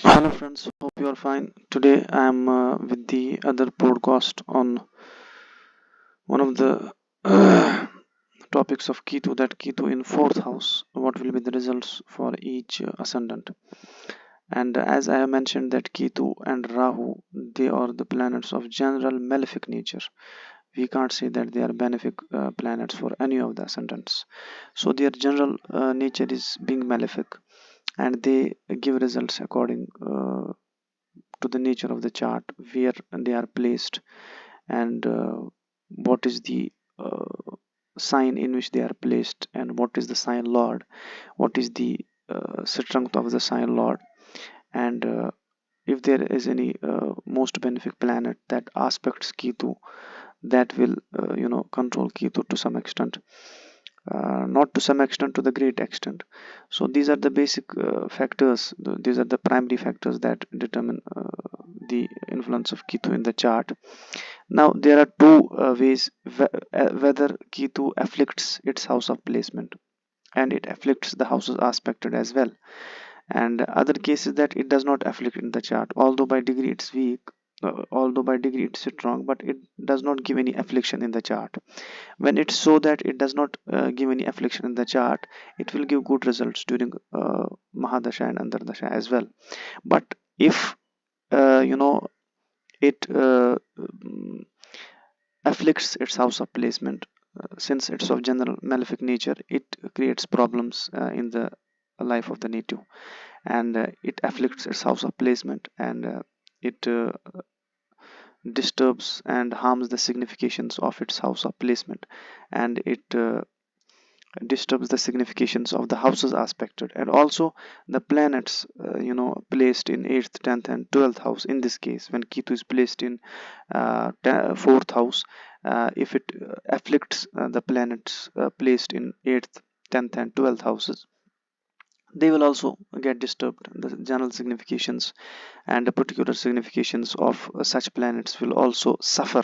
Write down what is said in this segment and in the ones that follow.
Hello, friends. Hope you are fine. Today, I am with the other podcast on one of the topics of Ketu. That Ketu in fourth house. What will be the results for each ascendant? And as I have mentioned, that Ketu and Rahu, they are the planets of general malefic nature. We can't say that they are benefic planets for any of the ascendants. So their general nature is being malefic, and they give results according to the nature of the chart, where they are placed, and what is the sign in which they are placed, and what is the sign lord, what is the strength of the sign lord, and if there is any most benefic planet that aspects Ketu, that will control Ketu to some extent, not to some extent, to the great extent. So these are the basic factors, these are the primary factors that determine the influence of Ketu in the chart. Now there are two ways whether Ketu afflicts its house of placement, and it afflicts the houses aspected as well, and other cases that it does not afflict in the chart, although by degree it's weak, although by degree it's strong, but it does not give any affliction in the chart. When it's so that it does not give any affliction in the chart, it will give good results during Mahadasha and Antardasha as well. But if it afflicts its house of placement, since it's of general malefic nature, it creates problems in the life of the native, and it afflicts its house of placement, and it disturbs and harms the significations of its house of placement, and it disturbs the significations of the houses aspected, and also the planets placed in 8th, 10th and 12th house. In this case, when Ketu is placed in 4th house, if it afflicts the planets placed in 8th, 10th and 12th houses, they will also get disturbed. The general significations and the particular significations of such planets will also suffer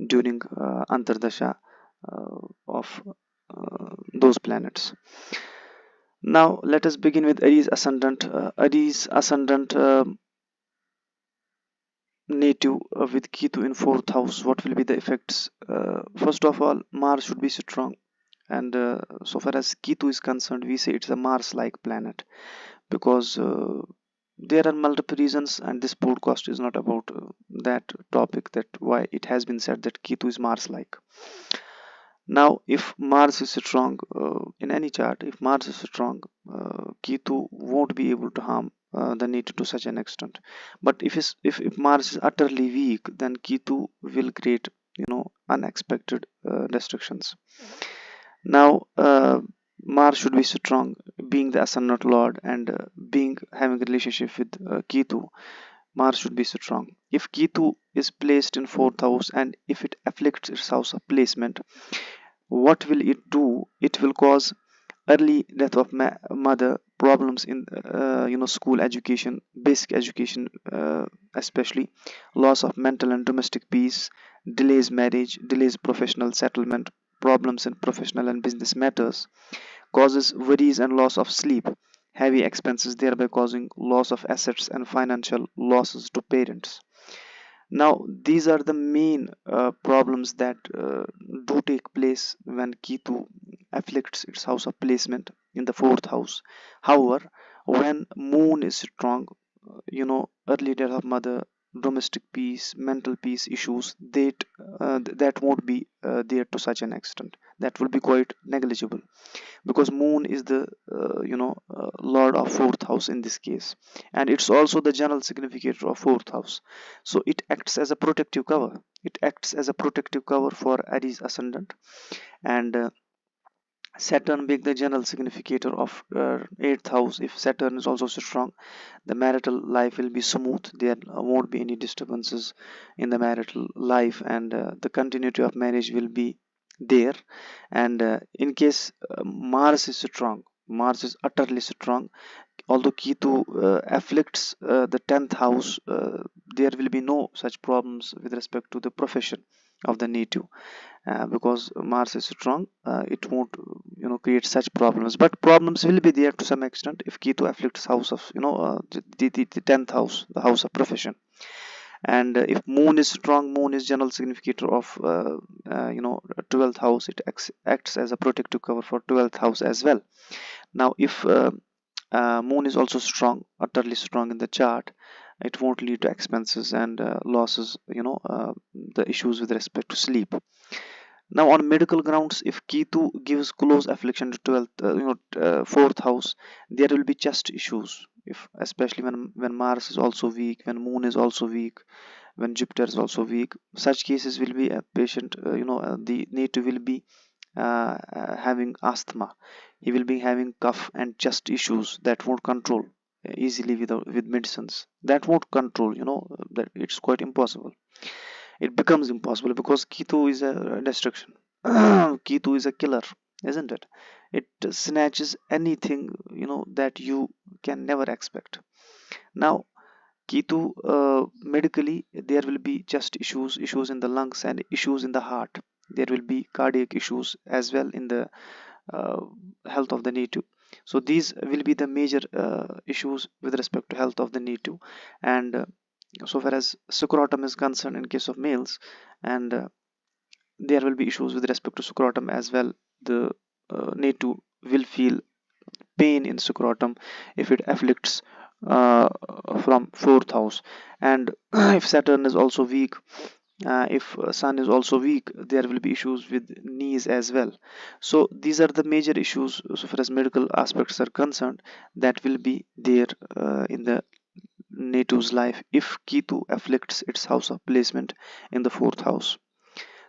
during Antardasha of those planets. Now let us begin with Aries ascendant. Aries ascendant native with Ketu in fourth house. What will be the effects? First of all, Mars should be strong, and so far as Ketu is concerned, we say it's a Mars-like planet, because there are multiple reasons, and this podcast is not about that topic, that why it has been said that Ketu is Mars-like. Now, if Mars is strong in any chart, if Mars is strong, Ketu won't be able to harm the native to such an extent. But if Mars is utterly weak, then Ketu will create unexpected destructions. Now, Mars should be strong, being the ascendant lord, and being having a relationship with Ketu. Mars should be strong. If Ketu is placed in fourth house, and if it afflicts its house of placement, what will it do? It will cause early death of mother, problems in school education, basic education, especially loss of mental and domestic peace, delays marriage, delays professional settlement, problems in professional and business matters, causes worries and loss of sleep, heavy expenses, thereby causing loss of assets and financial losses to parents. Now, these are the main problems that do take place when Ketu afflicts its house of placement in the fourth house. However, when Moon is strong, early death of mother, domestic peace, mental peace issues, that won't be there to such an extent. That will be quite negligible, because Moon is the lord of fourth house in this case, and it's also the general significator of fourth house. So it acts as a protective cover, it acts as a protective cover for Aries ascendant, and Saturn being the general significator of 8th house. If Saturn is also strong, the marital life will be smooth, there won't be any disturbances in the marital life, and the continuity of marriage will be there. And in case Mars is strong, Mars is utterly strong, although Ketu afflicts the 10th house, there will be no such problems with respect to the profession, of the native. Because Mars is strong, it won't create such problems, but problems will be there to some extent if Ketu afflicts house of the 10th house, the house of profession. And if Moon is strong, Moon is general significator of 12th house. It acts as a protective cover for 12th house as well. Now if Moon is also strong, utterly strong in the chart, it won't lead to expenses and losses, the issues with respect to sleep. Now, on medical grounds, if Ketu gives close affliction to 12th, 4th house, there will be chest issues. If especially when Mars is also weak, when Moon is also weak, when Jupiter is also weak, such cases will be a patient. The native will be having asthma. He will be having cough and chest issues that won't control easily with medicines. That won't control. That it's quite impossible. It becomes impossible because Ketu is a destruction. Ketu is a killer, isn't it? It snatches anything that you can never expect. Now, Ketu, medically, there will be chest issues, issues in the lungs, and issues in the heart. There will be cardiac issues as well in the uh, health of the native. So these will be the major issues with respect to health of the native. And so far as scrotum is concerned, in case of males, and there will be issues with respect to scrotum as well. The native will feel pain in scrotum if it afflicts from 4th house. And if Saturn is also weak, if Sun is also weak, there will be issues with knees as well. So these are the major issues so far as medical aspects are concerned that will be there in the native's life if Ketu afflicts its house of placement in the 4th house.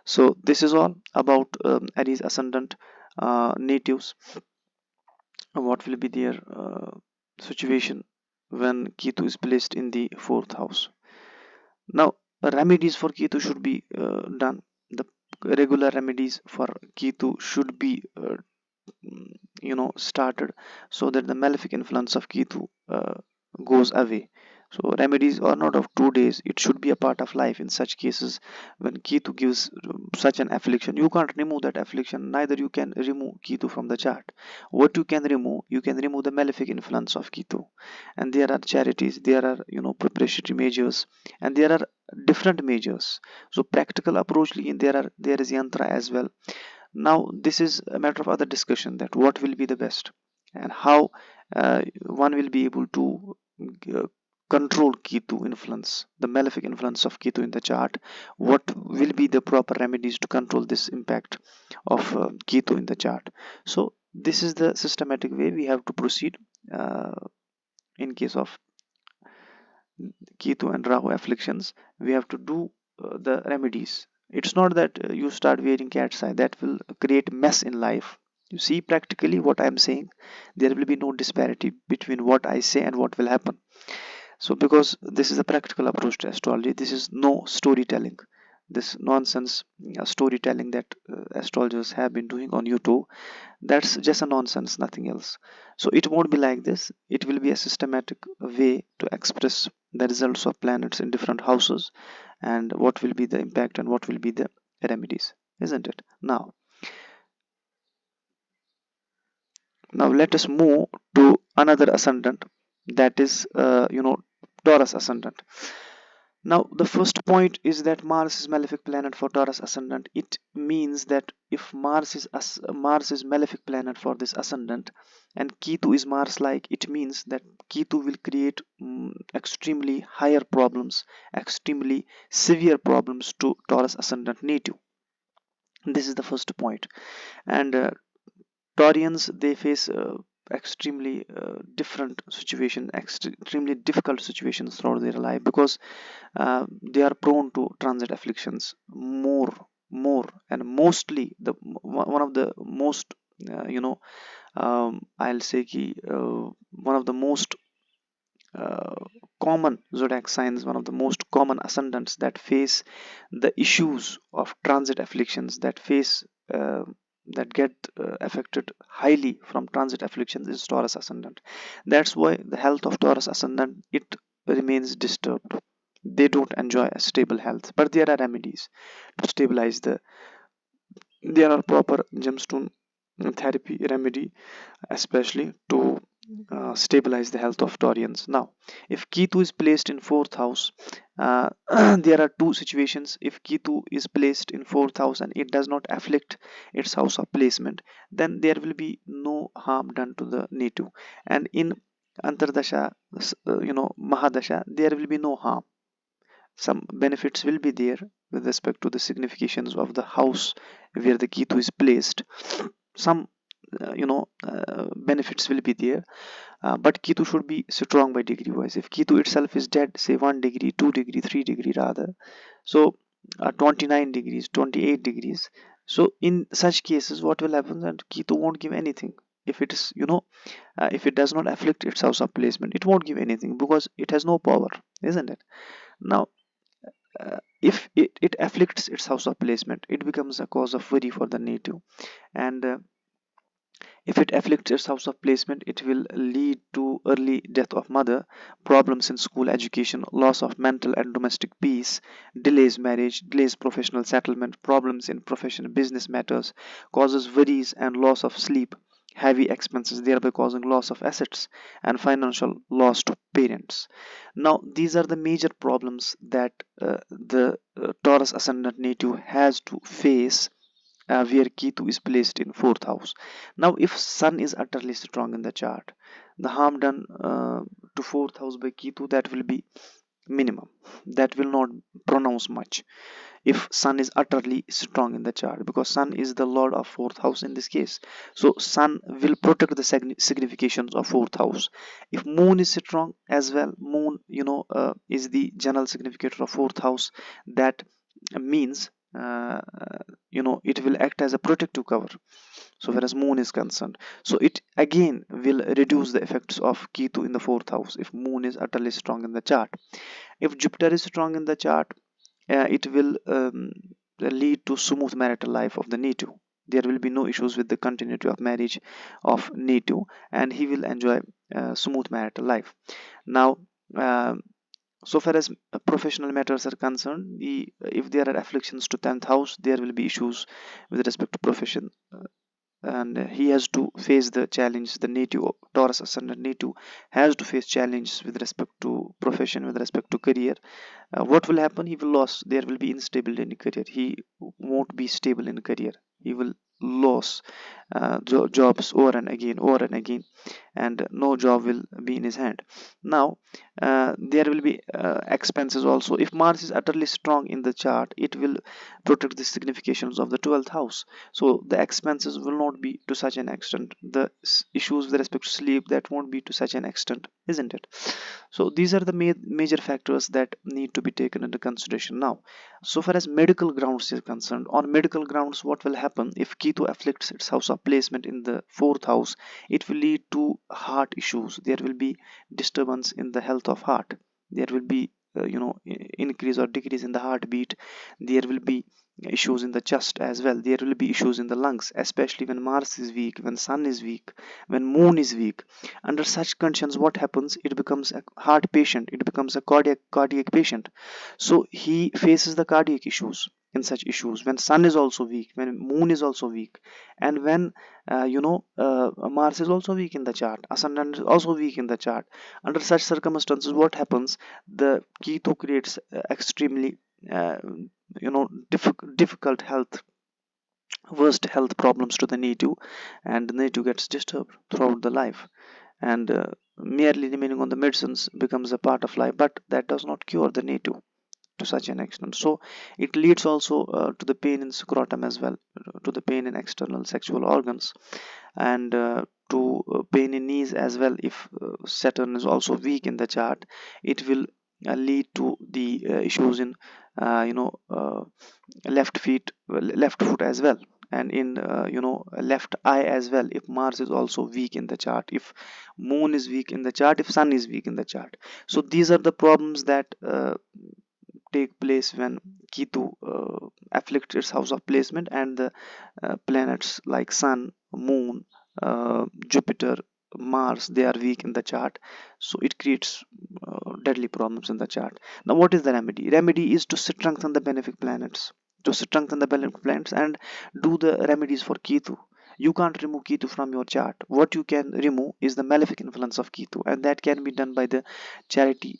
So this is all about Aries ascendant natives. What will be their situation when Ketu is placed in the 4th house? Now, remedies for Ketu should be done. The regular remedies for Ketu should be started so that the malefic influence of Ketu goes away. So remedies are not of 2 days, it should be a part of life. In such cases, when Ketu gives such an affliction, you can't remove that affliction, neither you can remove Ketu from the chart. What you can remove the malefic influence of Ketu. And there are charities, there are preparatory measures, and there are different measures. So practical approach, there is yantra as well. Now this is a matter of other discussion, that what will be the best and how one will be able to uh, control Ketu influence, the malefic influence of Ketu in the chart. What will be the proper remedies to control this impact of Ketu in the chart? So this is the systematic way we have to proceed uh, in case of Ketu and Rahu afflictions. We have to do the remedies. It's not that you start wearing cat's eye, that will create mess in life. You see practically what I am saying. There will be no disparity between what I say and what will happen. So because this is a practical approach to astrology, this is no storytelling. This nonsense storytelling that astrologers have been doing on YouTube, that's just a nonsense, nothing else. So it won't be like this. It will be a systematic way to express the results of planets in different houses and what will be the impact and what will be the remedies, isn't it? Now let us move to another ascendant, that is Taurus ascendant. Now, the first point is that Mars is malefic planet for Taurus ascendant. It means that if Mars is malefic planet for this ascendant, and Ketu is Mars-like, it means that Ketu will create extremely higher problems, extremely severe problems to Taurus ascendant native. This is the first point. And Taurians, they face extremely different situation, extremely difficult situations throughout their life, because they are prone to transit afflictions more and mostly. The one of the most I'll say one of the most uh, common zodiac signs, one of the most common ascendants that face the issues of transit afflictions, that get affected highly from transit afflictions, is Taurus ascendant. That's why the health of Taurus ascendant, it remains disturbed. they don't enjoy a stable health, but there are remedies to stabilize the. There are proper gemstone therapy remedy, especially to stabilize the health of Taurians. Now, if Ketu is placed in fourth house, there are two situations. If Ketu is placed in fourth house and it does not afflict its house of placement, then there will be no harm done to the native. And in Antardasha, Mahadasha, there will be no harm. Some benefits will be there with respect to the significations of the house where the Ketu is placed. Some benefits will be there, but Ketu should be strong by degree wise. If Ketu itself is dead, say 1 degree, 2 degree, 3 degree rather, so 29 degrees, 28 degrees, so in such cases what will happen, that Ketu won't give anything. If it is, if it does not afflict its house of placement, it won't give anything because it has no power, isn't it? Now, if it afflicts its house of placement, it becomes a cause of worry for the native. And if it afflicts its house of placement, it will lead to early death of mother, problems in school education, loss of mental and domestic peace, delays marriage, delays professional settlement, problems in profession, business matters, causes worries and loss of sleep, heavy expenses, thereby causing loss of assets and financial loss to parents. Now, these are the major problems that the Taurus ascendant native has to face where Ketu is placed in fourth house. Now, if Sun is utterly strong in the chart, the harm done to fourth house by Ketu, that will be minimum. That will not pronounce much if Sun is utterly strong in the chart, because Sun is the lord of fourth house in this case. So Sun will protect the significations of fourth house. If Moon is strong as well, Moon, is the general significator of fourth house. That means it will act as a protective cover, so whereas Moon is concerned, so it again will reduce the effects of Ketu in the fourth house if Moon is utterly strong in the chart. If Jupiter is strong in the chart, it will lead to smooth marital life of the native. There will be no issues with the continuity of marriage of native, and he will enjoy smooth marital life. Now, so far as professional matters are concerned, if there are afflictions to 10th house, there will be issues with respect to profession, and he has to face the challenge. The native Taurus ascendant native has to face challenges with respect to profession, with respect to career. What will happen? He will lose. There will be instability in career. He won't be stable in career. He will lose jobs over and again, and no job will be in his hand. Now, there will be expenses also. If Mars is utterly strong in the chart, it will protect the significations of the 12th house. So the expenses will not be to such an extent. The issues with respect to sleep, that won't be to such an extent, isn't it? So these are the major factors that need to be taken into consideration. Now, so far as medical grounds is concerned, on medical grounds, what will happen if Ketu afflicts its house of placement in the fourth house? It will lead to heart issues. There will be disturbance in the health of heart. There will be increase or decrease in the heartbeat. There will be issues in the chest as well. There will be issues in the lungs, especially when Mars is weak, when Sun is weak, when Moon is weak. Under such conditions, what happens? It becomes a heart patient, it becomes a cardiac patient. So he faces the cardiac issues in such issues when Sun is also weak, when Moon is also weak, and when Mars is also weak in the chart, ascendant is also weak in the chart. Under such circumstances, what happens? The Ketu creates extremely difficult health, worst health problems to the native, and the native gets disturbed throughout the life, and merely remaining on the medicines becomes a part of life, but that does not cure the native to such an extent. So it leads also to the pain in scrotum as well, to the pain in external sexual organs, and to pain in knees as well. If Saturn is also weak in the chart, it will lead to the issues in left foot as well, and in left eye as well, if Mars is also weak in the chart, if Moon is weak in the chart, if Sun is weak in the chart. So these are the problems that take place when Ketu afflicts its house of placement, and the planets like Sun, Moon, Jupiter, Mars, they are weak in the chart. So it creates deadly problems in the chart. Now what is the remedy? Remedy is to strengthen the benefic planets, and do the remedies for Ketu. You can't remove Ketu from your chart. What you can remove is the malefic influence of Ketu, and that can be done by the charity,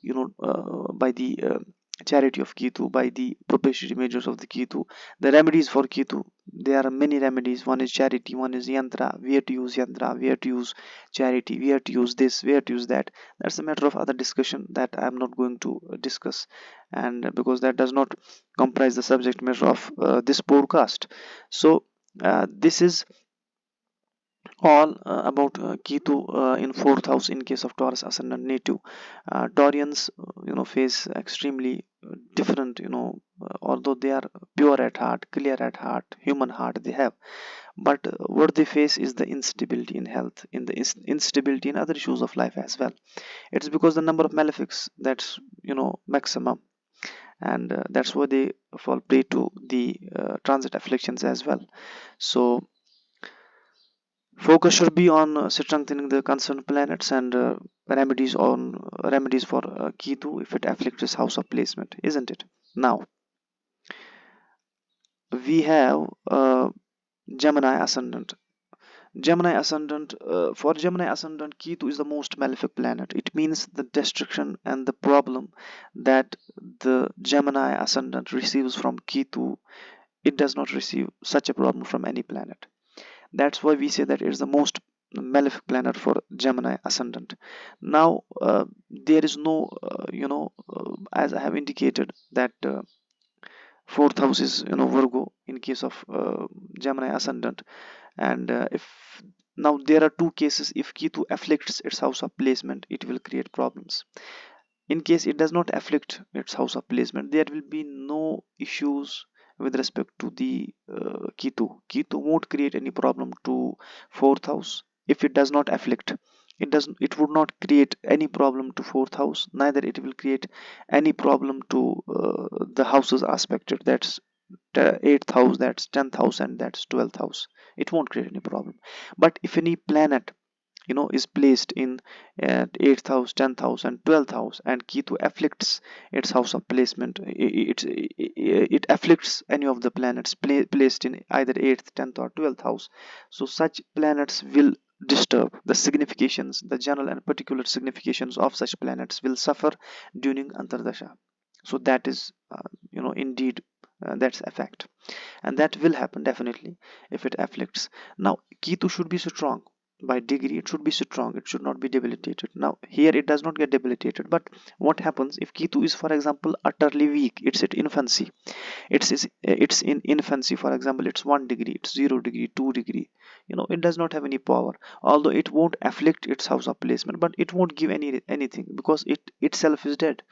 by the charity of Ketu, by the propitiatory measures of the Ketu. The remedies for Ketu, there are many remedies. One is charity, one is yantra, where to use yantra, where to use charity, where to use this, where to use that. That's a matter of other discussion that I'm not going to discuss, and because that does not comprise the subject matter of this podcast. So this is all about Ketu in fourth house in case of Taurus ascendant native. Taurians, face extremely different, although they are pure at heart, clear at heart, human heart they have, but what they face is the instability in health, in the instability in other issues of life as well. It's because the number of malefics that's maximum, and that's why they fall prey to the transit afflictions as well. So focus should be on strengthening the concerned planets, and remedies for Ketu if it afflicts his house of placement, isn't it? Now we have Gemini ascendant. Gemini ascendant, for Gemini ascendant, Ketu is the most malefic planet. It means the destruction and the problem that the Gemini ascendant receives from Ketu, it does not receive such a problem from any planet. That's why we say that it is the most malefic planet for Gemini ascendant. Now there is no as I have indicated that fourth house is Virgo in case of Gemini ascendant, and if now there are two cases. If Ketu afflicts its house of placement, it will create problems. In case it does not afflict its house of placement, there will be no issues with respect to the Ketu won't create any problem to fourth house. If it does not afflict, it would not create any problem to fourth house, neither it will create any problem to the houses aspected, that's eighth house, that's 10th house, and that's 12th house. It won't create any problem. But if any planet is placed in 8th house, 10th house, and 12th house, and Ketu afflicts its house of placement, it afflicts any of the planets placed in either 8th, 10th, or 12th house. So such planets will disturb the significations, the general and particular significations of such planets will suffer during Antardasha. So that is indeed that's a fact, and that will happen definitely if it afflicts. Now Ketu should be strong by degree, it should be strong, it should not be debilitated. Now here it does not get debilitated, but what happens if Ketu is, for example, utterly weak? It's at infancy, it's in infancy. For example, it's 1 degree, it's 0 degree, 2 degree, it does not have any power. Although it won't afflict its house of placement, but it won't give anything, because it itself is dead,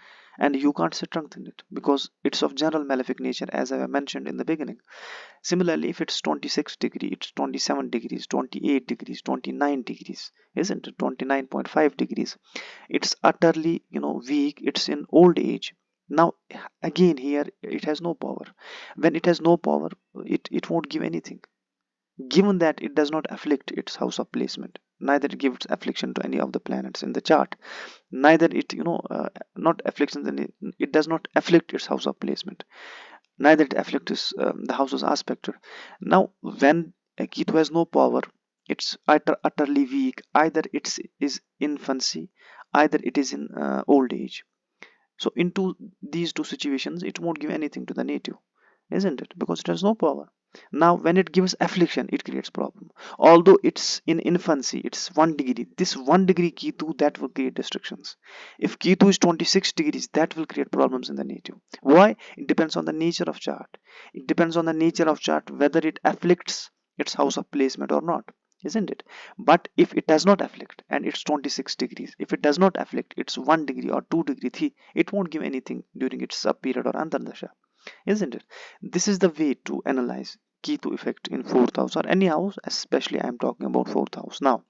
and you can't strengthen it because it's of general malefic nature, as I mentioned in the beginning. Similarly, if it's 26 degree, it's 27 degrees, 28 degrees, 29 degrees, isn't it? 29.5 degrees. It's utterly, weak. It's in old age. Now, again, here it has no power. When it has no power, it won't give anything. Given that it does not afflict its house of placement, neither it gives affliction to any of the planets in the chart, neither it, not afflictions, it does not afflict its house of placement, neither it afflicts the house's aspector. Now when a Ketu has no power, it's utterly weak, either it is infancy, either it is in old age. So into these two situations it won't give anything to the native, isn't it? Because it has no power. Now when it gives affliction, it creates problem. Although it's in infancy, it's 1 degree, this 1 degree Ketu, that will create restrictions. If Ketu is 26 degrees, that will create problems in the native. Why? It depends on the nature of chart. It depends on the nature of chart whether it afflicts its house of placement or not, isn't it? But if it does not afflict and it's 26 degrees, if it does not afflict, it's 1 degree or 2 degree, 3, it won't give anything during its sub period or antardasha, isn't it? This is the way to analyze Ketu effect in fourth house or any house, especially I am talking about fourth house. Now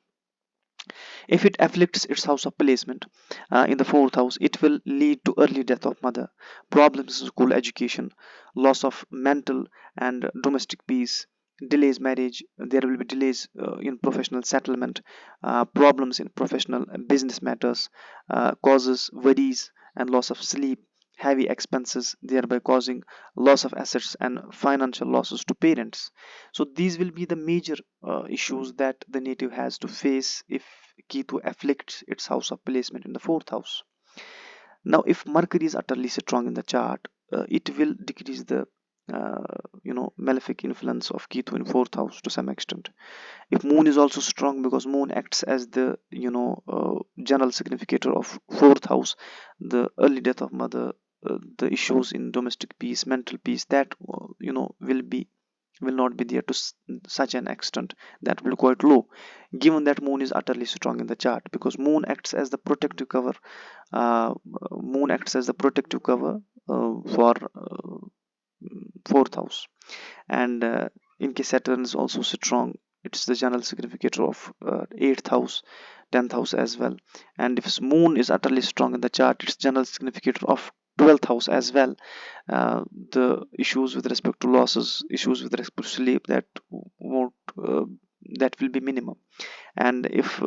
if it afflicts its house of placement in the fourth house, it will lead to early death of mother, problems in school education, loss of mental and domestic peace, delays marriage, there will be delays in professional settlement, problems in professional and business matters, causes worries and loss of sleep, heavy expenses, thereby causing loss of assets and financial losses to parents. So these will be the major issues that the native has to face if Ketu afflicts its house of placement in the fourth house. Now, if Mercury is utterly strong in the chart, it will decrease the malefic influence of Ketu in fourth house to some extent. If Moon is also strong, because Moon acts as the general significator of fourth house, the early death of mother, the issues in domestic peace, mental peace, that will not be there to such an extent, that will be quite low, given that Moon is utterly strong in the chart, because Moon acts as the protective cover. Moon acts as the protective cover for fourth house. And in case Saturn is also strong, it's the general significator of eighth house, 10th house as well. And if Moon is utterly strong in the chart, it's general significator of 12th house as well. The issues with respect to losses, issues with respect to sleep, won't that will be minimum. And if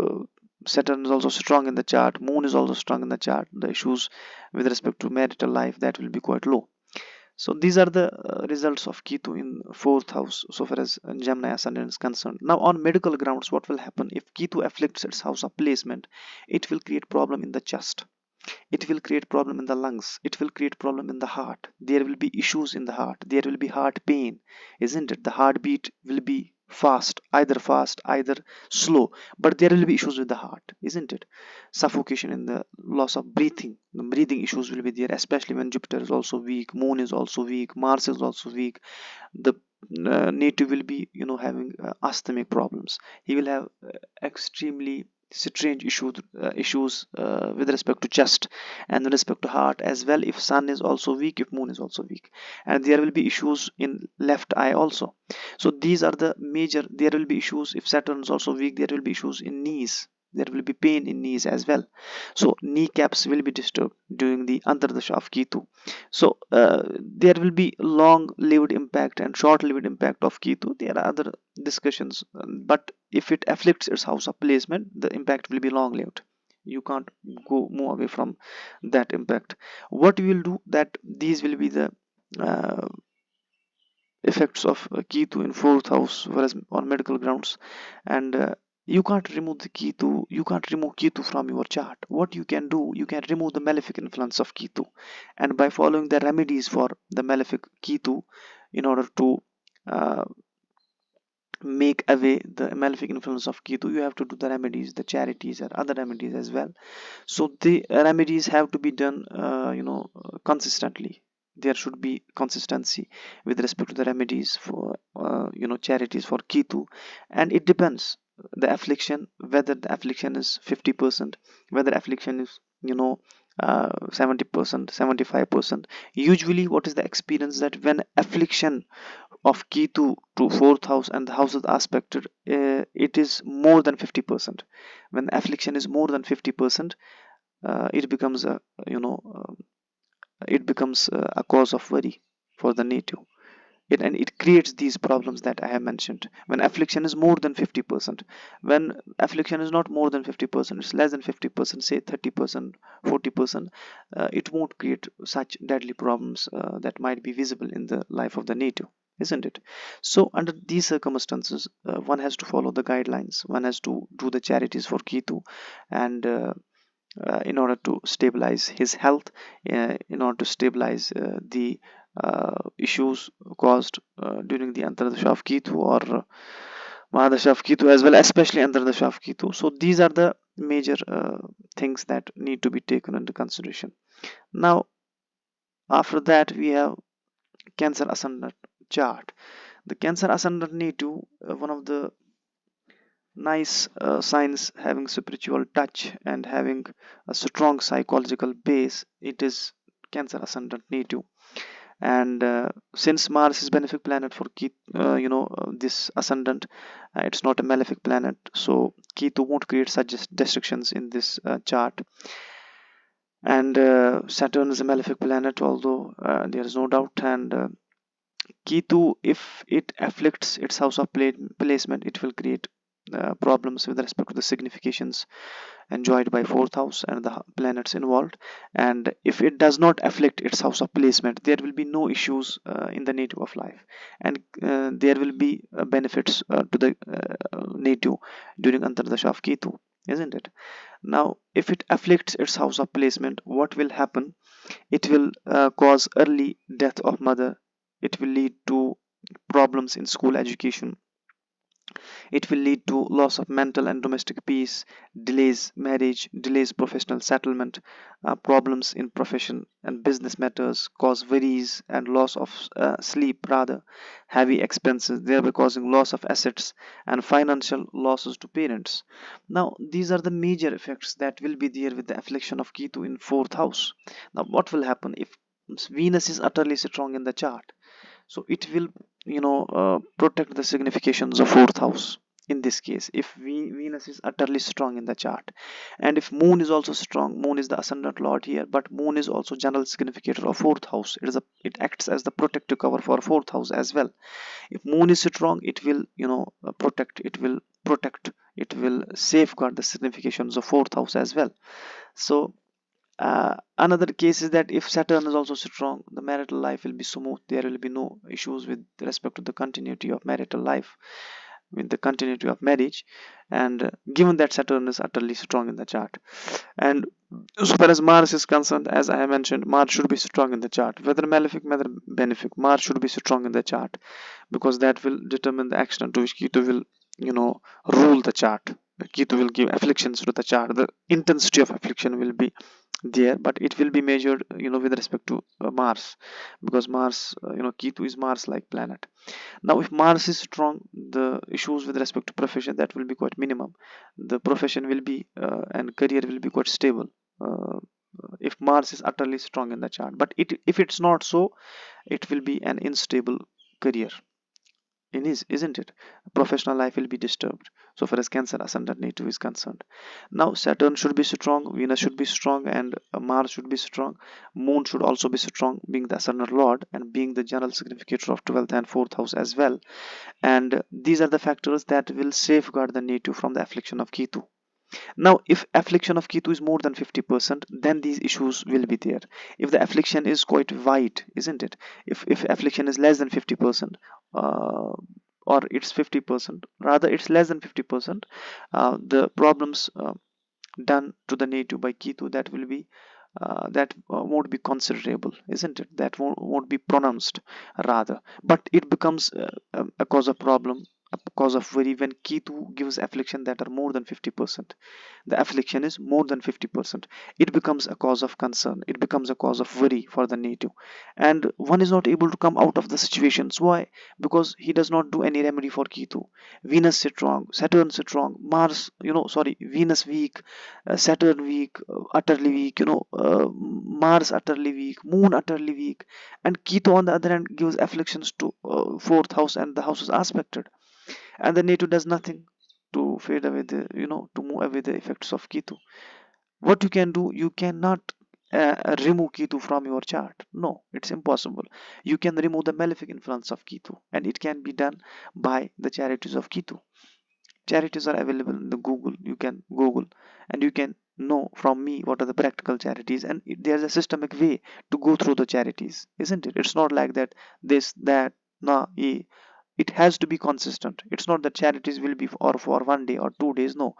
Saturn is also strong in the chart, Moon is also strong in the chart, the issues with respect to marital life, that will be quite low. So these are the results of Ketu in fourth house, so far as Gemini ascendant is concerned. Now, on medical grounds, what will happen if Ketu afflicts its house of placement? It will create problem in the chest, it will create problem in the lungs, it will create problem in the heart. There will be issues in the heart, there will be heart pain, isn't it? The heartbeat will be fast, either slow, but there will be issues with the heart, isn't it? Suffocation in the loss of breathing, the breathing issues will be there, especially when Jupiter is also weak, Moon is also weak, Mars is also weak. The native will be having asthmatic problems. He will have extremely strange issues with respect to chest and with respect to heart as well, if Sun is also weak, if Moon is also weak. And there will be issues in left eye also. So these are the major. There will be issues if Saturn is also weak, there will be issues in knees, there will be pain in knees as well. So kneecaps will be disturbed during the Antardasha of Ketu. So there will be long-lived impact and short-lived impact of Ketu. There are other discussions, but if it afflicts its house of placement, the impact will be long-lived. You can't go move away from that impact. What we will do, that these will be the uh, effects of Ketu in fourth house, whereas on medical grounds. And you can't remove the Ketu, you can't remove Ketu from your chart. What you can do, you can remove the malefic influence of Ketu, and by following the remedies for the malefic Ketu, in order to uh, make away the malefic influence of Ketu, you have to do the remedies, the charities, and other remedies as well. So the remedies have to be done consistently. There should be consistency with respect to the remedies for charities for Ketu. And it depends the affliction, whether the affliction is 50%, whether affliction is 70%, 75%. Usually what is the experience, that when affliction of Ketu to fourth house and the houses aspected, it is more than 50%. When affliction is more than 50%, it becomes a cause of worry for the native. And it creates these problems that I have mentioned. When affliction is more than 50%, when affliction is not more than 50%, it's less than 50%, say 30%, 40%, it won't create such deadly problems that might be visible in the life of the native, isn't it? So under these circumstances, one has to follow the guidelines, one has to do the charities for Ketu, and in order to stabilize his health, in order to stabilize the issues caused during the Antardasha of Ketu, or Mahadasha of Ketu as well, especially Antardasha of Ketu. So these are the major things that need to be taken into consideration. Now, after that, we have Cancer Ascendant chart. The Cancer Ascendant native, one of the nice signs having spiritual touch and having a strong psychological base, it is Cancer Ascendant native. And since Mars is benefic planet for this ascendant, it's not a malefic planet, so Ketu won't create such destructions in this chart. And Saturn is a malefic planet, although there is no doubt. And Ketu, if it afflicts its house of placement, it will create problems with respect to the significations enjoyed by fourth house and the planets involved. And if it does not afflict its house of placement, there will be no issues in the native of life, and there will be benefits to the native during Antardasha of Ketu, isn't it? Now, if it afflicts its house of placement, what will happen? It will cause early death of mother. It will lead to problems in school education. It will lead to loss of mental and domestic peace, delays marriage, delays professional settlement, problems in profession and business matters, cause worries and loss of sleep, rather heavy expenses, thereby causing loss of assets and financial losses to parents. Now, these are the major effects that will be there with the affliction of Ketu in fourth house. Now, what will happen if Venus is utterly strong in the chart? So it will protect the significations of fourth house. In this case, if Venus is utterly strong in the chart, and if moon is also strong, moon is the ascendant lord here, but moon is also general significator of fourth house. It acts as the protective cover for fourth house as well. If moon is strong, it will protect, it will safeguard the significations of fourth house as well. So another case is that if Saturn is also strong, the marital life will be smooth. There will be no issues with respect to the continuity of marital life, with the continuity of marriage, and given that Saturn is utterly strong in the chart. And so far as Mars is concerned, as I have mentioned, Mars should be strong in the chart. Whether malefic, whether benefic, Mars should be strong in the chart, because that will determine the extent to which Ketu will, rule the chart. Ketu will give afflictions to the chart. The intensity of affliction will be there, but it will be measured with respect to Mars, because Mars, Ketu is Mars like planet. Now, if Mars is strong, the issues with respect to profession, that will be quite minimum. The profession will be and career will be quite stable if Mars is utterly strong in the chart. But if it's not so, it will be an unstable career, isn't it? Professional life will be disturbed so far as Cancer ascendant native is concerned. Now, Saturn should be strong, Venus should be strong, and Mars should be strong. Moon should also be strong, being the ascendant lord and being the general significator of 12th and 4th house as well. And these are the factors that will safeguard the native from the affliction of Ketu. Now, if affliction of Ketu is more than 50%, then these issues will be there. If the affliction is quite wide, isn't it? If affliction is less than 50%, or it's 50%, rather it's less than 50%, the problems done to the native by Ketu, that will be won't be considerable, isn't it? That won't be pronounced, rather, but it becomes a cause of problem, a cause of worry when Ketu gives affliction that are more than 50%. The affliction is more than 50%. It becomes a cause of concern, it becomes a cause of worry for the native, and one is not able to come out of the situations. Why? Because he does not do any remedy for Ketu. Venus strong, Saturn strong, Mars, Venus weak, Saturn weak, utterly weak, Mars utterly weak, Moon utterly weak, and Ketu on the other hand gives afflictions to fourth house, and the house is aspected, and the native does nothing to fade away to move away the effects of Ketu. What you can do, you cannot remove Ketu from your chart. No, it's impossible. You can remove the malefic influence of Ketu, and it can be done by the charities of Ketu. Charities are available in the Google. You can Google and you can know from me what are the practical charities, and there's a systemic way to go through the charities, isn't it? It's not like that, this, that, nah, it has to be consistent. It's not that charities will be for 1 day or 2 days. No,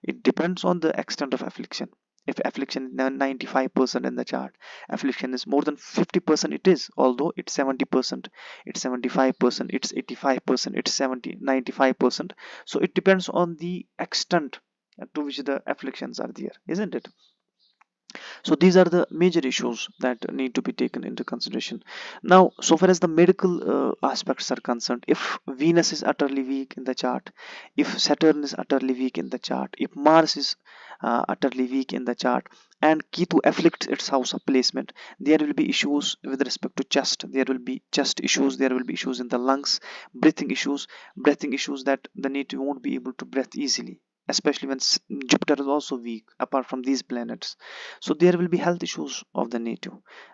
it depends on the extent of affliction. If affliction is 95% in the chart, affliction is more than 50%, it is, although it's 70%, it's 75%, it's 85%, it's 95%. So it depends on the extent to which the afflictions are there, isn't it? So these are the major issues that need to be taken into consideration. Now, so far as the medical aspects are concerned, if Venus is utterly weak in the chart, if Saturn is utterly weak in the chart, if Mars is utterly weak in the chart, and Ketu afflicts its house of placement, there will be issues with respect to chest. There will be chest issues, there will be issues in the lungs, breathing issues that the native won't be able to breathe easily. especially when Jupiter is also weak apart from these planets. So there will be health issues of the native.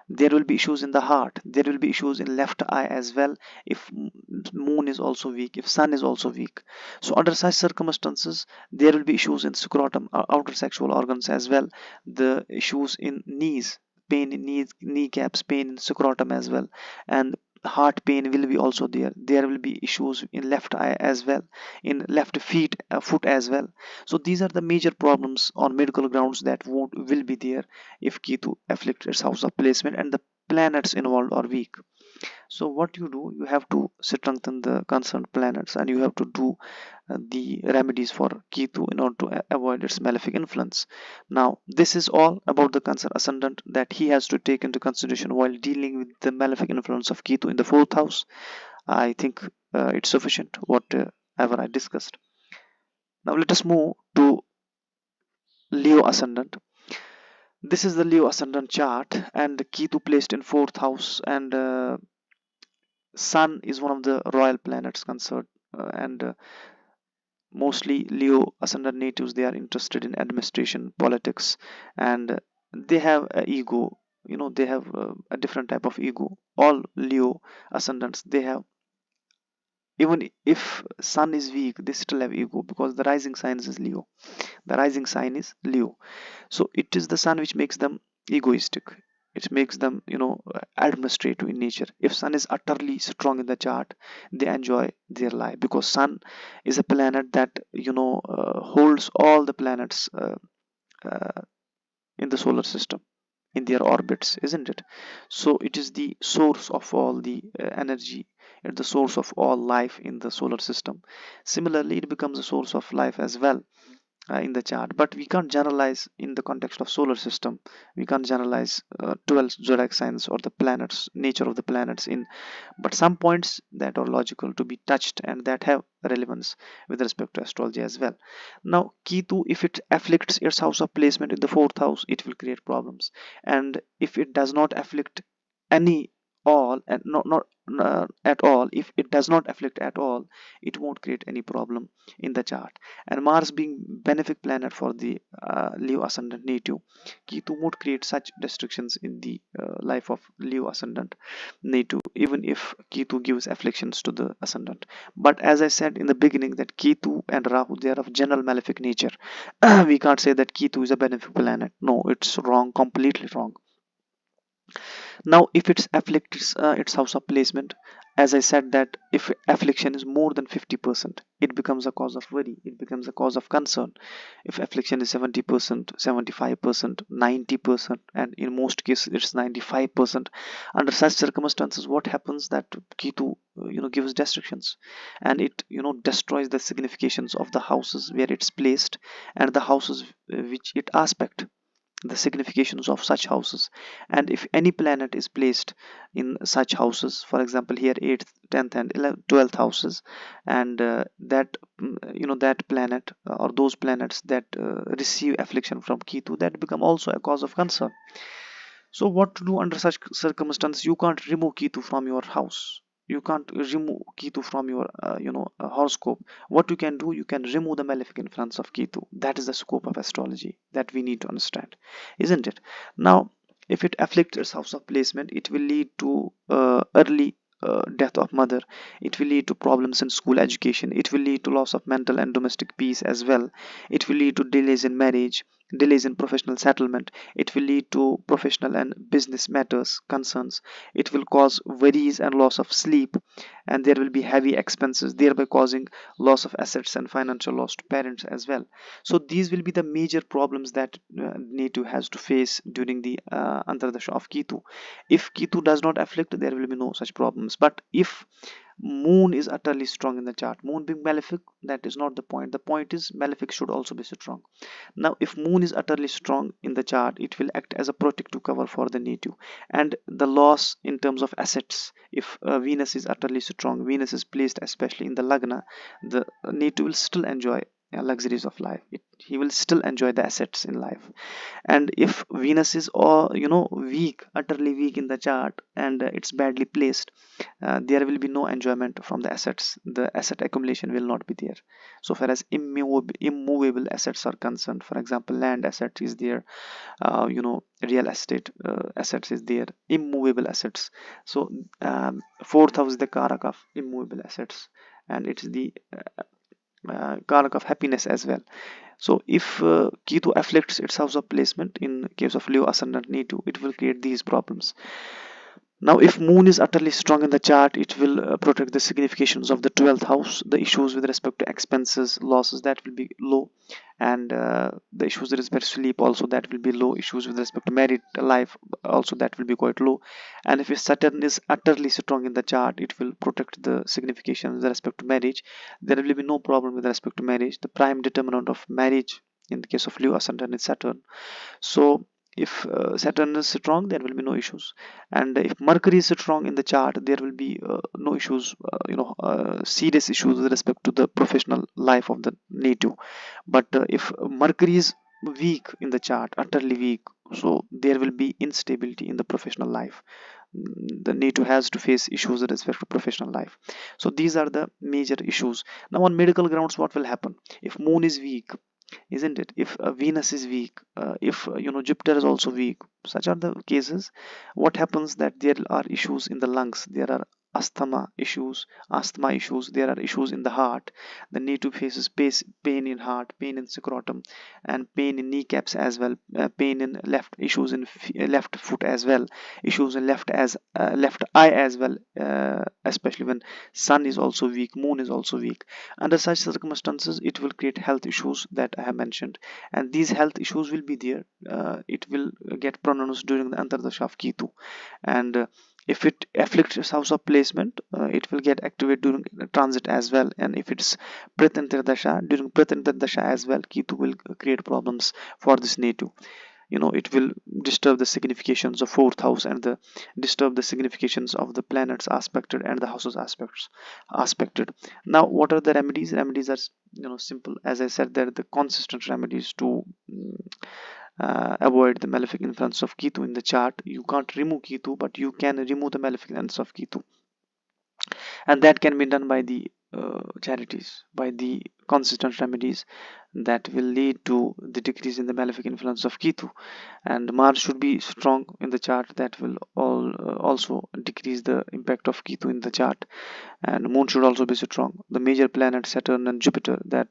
There will be issues in the heart. There will be issues in left eye as well if moon is also weak, if sun is also weak. So under such circumstances, there will be issues in scrotum, outer sexual organs as well. The issues in knees, pain in knees, kneecaps, pain in scrotum as well, and heart pain will be also there. There will be issues in left eye as well, in left feet, foot as well. So these are the major problems on medical grounds that won't will be there if Ketu afflicts its house of placement and the planets involved are weak. So what you do, you have to strengthen the concerned planets, and you have to do the remedies for Ketu in order to avoid its malefic influence. Now this is all about the concerned ascendant that he has to take into consideration while dealing with the malefic influence of Ketu in the fourth house. I think it's sufficient whatever I discussed. Now let us move to Leo ascendant. This is the Leo ascendant chart, and Ketu placed in fourth house, and Sun is one of the royal planets concerned, and mostly Leo ascendant natives, they are interested in administration, politics, and they have a ego. You know, they have a different type of ego. All Leo ascendants, they have, even if Sun is weak, they still have ego because the rising sign is Leo. The rising sign is Leo. So it is the sun which makes them egoistic. It makes them, administrative in nature. If sun is utterly strong in the chart, they enjoy their life because sun is a planet that holds all the planets uh, in the solar system in their orbits, isn't it? So it is the source of all the energy, it's the source of all life in the solar system. Similarly, it becomes a source of life as well in the chart, but we can't generalize in the context of solar system. We can't generalize 12 zodiac signs or the planets, nature of the planets in, but some points that are logical to be touched and that have relevance with respect to astrology as well. Now Ketu, if it afflicts its house of placement in the fourth house, it will create problems, and if it does not afflict any all and not at all, if it does not afflict at all, it won't create any problem in the chart. And Mars being benefic planet for the Leo ascendant native, Ketu would create such restrictions in the life of Leo ascendant native, even if Ketu gives afflictions to the ascendant. But as I said in the beginning, that Ketu and Rahu, they are of general malefic nature. We can't say that Ketu is a benefic planet. No, it's wrong, completely wrong. Now if it's afflicts its house of placement, as I said, that if affliction is more than 50%, it becomes a cause of worry, it becomes a cause of concern. If affliction is 70%, 75%, 90%, and in most cases it's 95%, under such circumstances, what happens, that Ketu gives destructions, and it destroys the significations of the houses where it's placed, and the houses which it aspect, the significations of such houses. And if any planet is placed in such houses, for example here 8th, 10th, and 11th, 12th houses, and that that planet or those planets that receive affliction from Ketu, that become also a cause of concern. So what to do under such circumstances? You can't remove Ketu from your house. You can't remove Ketu from your horoscope. What you can do, you can remove the malefic influence of Ketu. That is the scope of astrology that we need to understand, isn't it? Now if it afflicts its house of placement, it will lead to early death of mother. It will lead to problems in school education. It will lead to loss of mental and domestic peace as well. It will lead to delays in marriage, delays in professional settlement. It will lead to professional and business matters concerns. It will cause worries and loss of sleep, and there will be heavy expenses, thereby causing loss of assets and financial loss to parents as well. So these will be the major problems that native has to face during the antardasha of Ketu. If Ketu does not afflict, there will be no such problems. But if moon is utterly strong in the chart, moon being malefic, that is not the point. The point is malefic should also be strong. Now if moon is utterly strong in the chart, it will act as a protective cover for the native, and the loss in terms of assets, if Venus is utterly strong, Venus is placed especially in the lagna, the native will still enjoy luxuries of life. He will still enjoy the assets in life. And if Venus is all weak, utterly weak in the chart, and it's badly placed, there will be no enjoyment from the assets. The asset accumulation will not be there. So far as immovable assets are concerned, for example, land assets is there, real estate assets is there, immovable assets. So fourth house is the karak of immovable assets, and it's the karak of happiness as well. So if Ketu afflicts its house of placement, in case of Leo ascendant Netu, it will create these problems. Now, if Moon is utterly strong in the chart, it will protect the significations of the 12th house. The issues with respect to expenses, losses, that will be low, and the issues with respect to sleep also, that will be low. Issues with respect to married life also, that will be quite low. And if Saturn is utterly strong in the chart, it will protect the signification with respect to marriage. There will be no problem with respect to marriage. The prime determinant of marriage in the case of Leo ascendant is Saturn. So if Saturn is strong, there will be no issues. And if Mercury is strong in the chart, there will be no issues, serious issues with respect to the professional life of the native. But if Mercury is weak in the chart, utterly weak, so there will be instability in the professional life. The native has to face issues with respect to professional life. So these are the major issues. Now on medical grounds, what will happen if Moon is weak, isn't it? If Venus is weak, if Jupiter is also weak, such are the cases. What happens that there are issues in the lungs, there are asthma issues, there are issues in the heart. The native faces pain in heart, pain in scrotum, and pain in kneecaps as well, pain in left, issues in left foot as well, issues in left eye as well, especially when sun is also weak, moon is also weak. Under such circumstances, it will create health issues that I have mentioned, and these health issues will be there. It will get pronounced during the Antardasha of Ketu, and if it afflicts its house of placement, it will get activated during transit as well. And if it's Pratantardasha, during Pratantardasha as well, Ketu will create problems for this native. It will disturb the significations of fourth house, and the disturb the significations of the planets aspected and the houses aspected. Now what are the remedies are simple. As I said, they're the consistent remedies to avoid the malefic influence of Ketu in the chart. You can't remove Ketu, but you can remove the malefic influence of Ketu, and that can be done by the charities, by the consistent remedies that will lead to the decrease in the malefic influence of Ketu. And Mars should be strong in the chart, that will also decrease the impact of Ketu in the chart. And Moon should also be strong. The major planets Saturn and Jupiter, that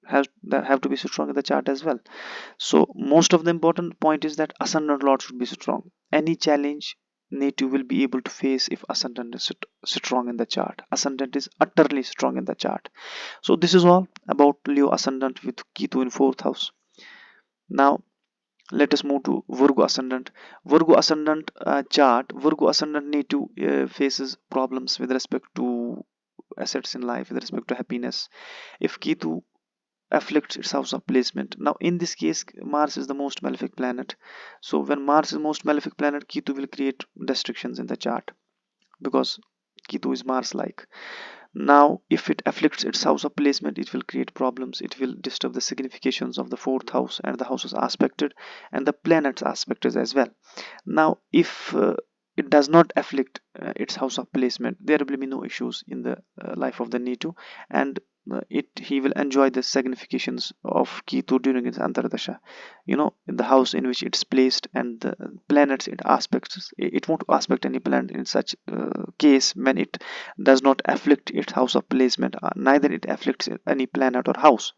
have to be strong in the chart as well. So most of the important point is that ascendant lord should be strong. Any challenge native will be able to face if ascendant is strong in the chart. Ascendant is utterly strong in the chart. So this is all about Leo ascendant with Ketu in fourth house. Now let us move to Virgo ascendant. Virgo ascendant chart. Virgo ascendant native faces problems with respect to assets in life, with respect to happiness, if Ketu afflicts its house of placement. Now in this case, Mars is the most malefic planet. So when Mars is most malefic planet, Ketu will create restrictions in the chart, because Ketu is Mars like. Now if it afflicts its house of placement, it will create problems. It will disturb the significations of the fourth house and the houses aspected, and the planets aspected as well. Now if it does not afflict its house of placement, there will be no issues in the life of the Netu, and he will enjoy the significations of Ketu during its Antardasha. In the house in which it's placed, and the planets it aspects, it won't aspect any planet in such case when it does not afflict its house of placement, neither it afflicts any planet or house.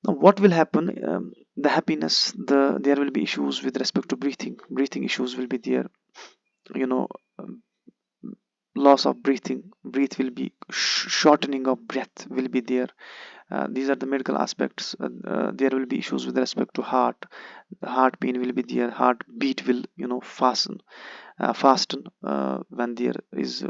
Now what will happen? The happiness, there will be issues with respect to breathing issues will be there. you know um, Loss of breath will be shortening of breath will be there. These are the medical aspects. There will be issues with respect to heart. The heart pain will be there. Heartbeat will fasten when there is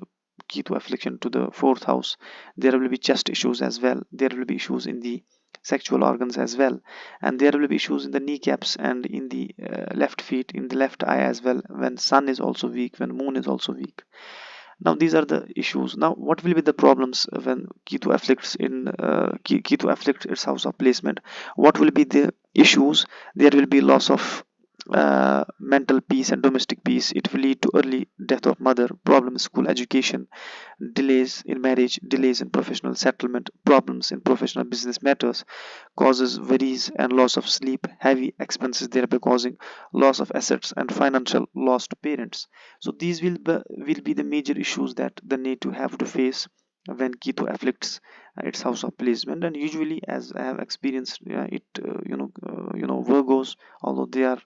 Ketu affliction to the fourth house. There will be chest issues as well. There will be issues in the sexual organs as well, and there will be issues in the kneecaps and in the left feet, in the left eye as well, when sun is also weak, when moon is also weak. Now these are the issues. Now what will be the problems when Ketu afflicts Ketu afflicts its house of placement? What will be the issues? There will be loss of mental peace and domestic peace. It will lead to early death of mother, problem in school education, delays in marriage, delays in professional settlement, problems in professional business matters, causes worries and loss of sleep, heavy expenses, thereby causing loss of assets and financial loss to parents. So these will be the major issues that the native have to face when keto afflicts its house of placement. And usually, as I have experienced, Virgos, although they are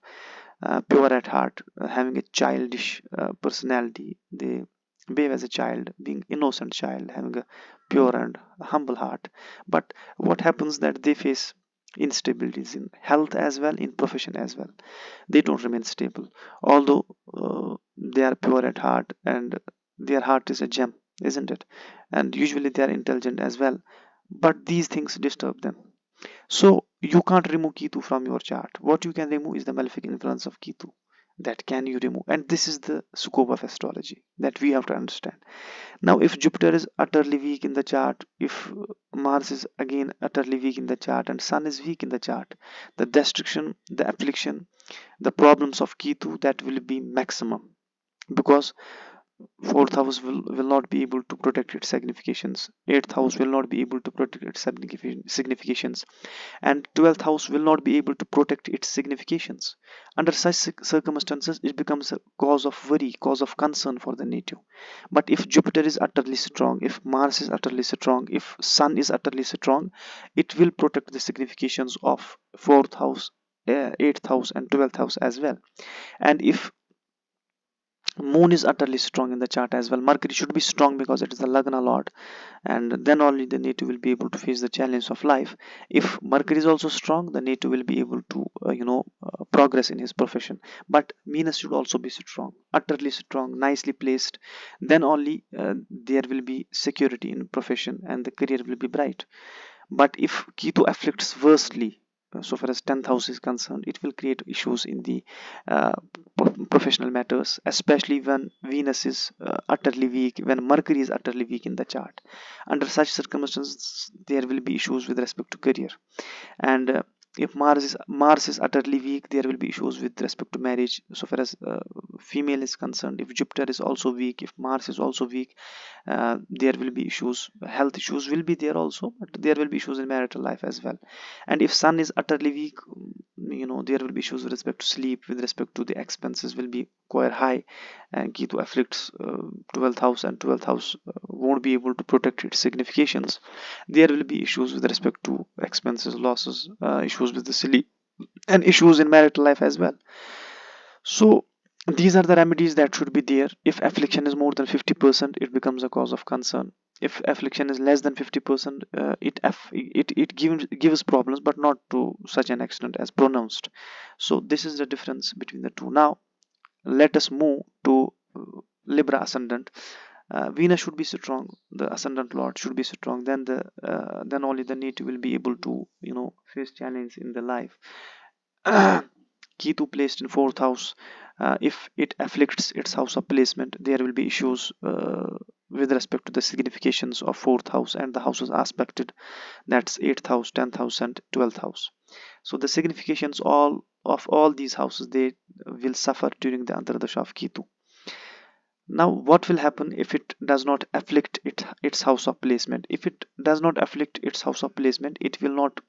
pure at heart, having a childish personality, they behave as a child, being innocent child, having a pure and humble heart. But what happens that they face instabilities in health as well, in profession as well. They don't remain stable, although they are pure at heart, and their heart is a gem, isn't it? And usually they are intelligent as well, but these things disturb them. So you can't remove Ketu from your chart. What you can remove is the malefic influence of Ketu. That can you remove, and this is the scope of astrology that we have to understand. Now, if Jupiter is utterly weak in the chart, if Mars is again utterly weak in the chart, and Sun is weak in the chart, the destruction, the affliction, the problems of Ketu, that will be maximum, because fourth house will not be able to protect its significations, eighth house will not be able to protect its significations, and 12th house will not be able to protect its significations. Under such circumstances, it becomes a cause of worry, cause of concern for the native. But if Jupiter is utterly strong, if Mars is utterly strong, if Sun is utterly strong, it will protect the significations of 4th house, 8th house, and 12th house as well. And if Moon is utterly strong in the chart as well, Mercury should be strong because it is the Lagna Lord, and then only the native will be able to face the challenge of life. If Mercury is also strong, the native will be able to progress in his profession. But Venus should also be strong, utterly strong, nicely placed, then only there will be security in profession and the career will be bright. But if Ketu afflicts worstly, so far as 10th house is concerned, it will create issues in the uh, professional matters, especially when Venus is utterly weak, when Mercury is utterly weak in the chart. Under such circumstances, there will be issues with respect to career. And if Mars is utterly weak, there will be issues with respect to marriage. So far as female is concerned, if Jupiter is also weak, if Mars is also weak, there will be issues, health issues will be there also, but there will be issues in marital life as well. And if Sun is utterly weak, there will be issues with respect to sleep, with respect to the expenses will be quite high, and Ketu afflicts 12th house, and 12th house won't be able to protect its significations. There will be issues with respect to expenses, losses, issues with the sleep, and issues in marital life as well. So these are the remedies that should be there. If affliction is more than 50%, it becomes a cause of concern. If affliction is less than 50%, it gives problems, but not to such an extent as pronounced. So this is the difference between the two. Now let us move to Libra ascendant. Venus should be strong, the ascendant lord should be strong, then only the native will be able to face challenge in the life. Ketu placed in fourth house, if it afflicts its house of placement, there will be issues with respect to the significations of fourth house and the houses aspected, that's eighth house, 10th house, and 12th house. So the significations all these houses, they will suffer during the antardasha of Ketu. Now what will happen if it does not afflict its house of placement? If it does not afflict its house of placement, it will not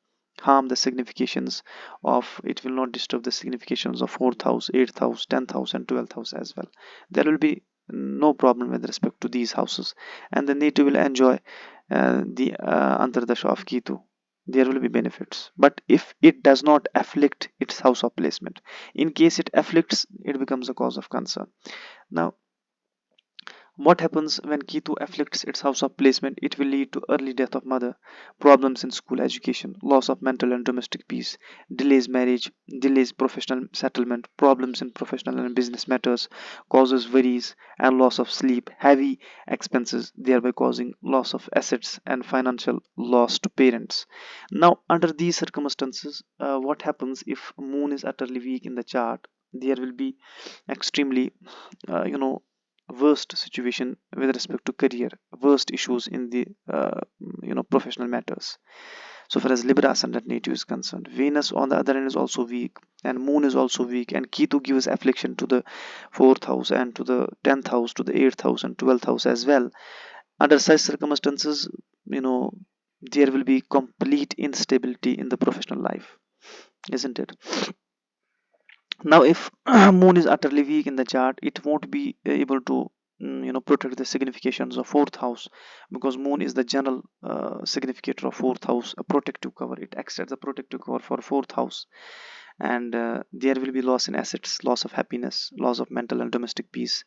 harm the significations of, it will not disturb the significations of fourth house, eighth house, 10th house, and 12th house as well. There will be no problem with respect to these houses, and the native will enjoy the antardasha of Ketu. There will be benefits. But if it does not afflict its house of placement, in case it afflicts, it becomes a cause of concern. Now what happens when Ketu afflicts its house of placement? It will lead to early death of mother, problems in school education, loss of mental and domestic peace, delays marriage, delays professional settlement, problems in professional and business matters, causes worries and loss of sleep, heavy expenses, thereby causing loss of assets and financial loss to parents. Now, under these circumstances, what happens if moon is utterly weak in the chart? There will be extremely, uh, you know, worst situation with respect to career, worst issues in the professional matters. So far as Libra ascendant native is concerned, Venus on the other hand is also weak, and Moon is also weak, and Ketu gives affliction to the fourth house and to the 10th house, to the 8th house and 12th house as well. Under such circumstances, you know, there will be complete instability in the professional life, isn't it? Now if Moon is utterly weak in the chart, it won't be able to protect the significations of fourth house, because Moon is the general significator of fourth house, a protective cover. It acts as a protective cover for fourth house, and there will be loss in assets, loss of happiness, loss of mental and domestic peace,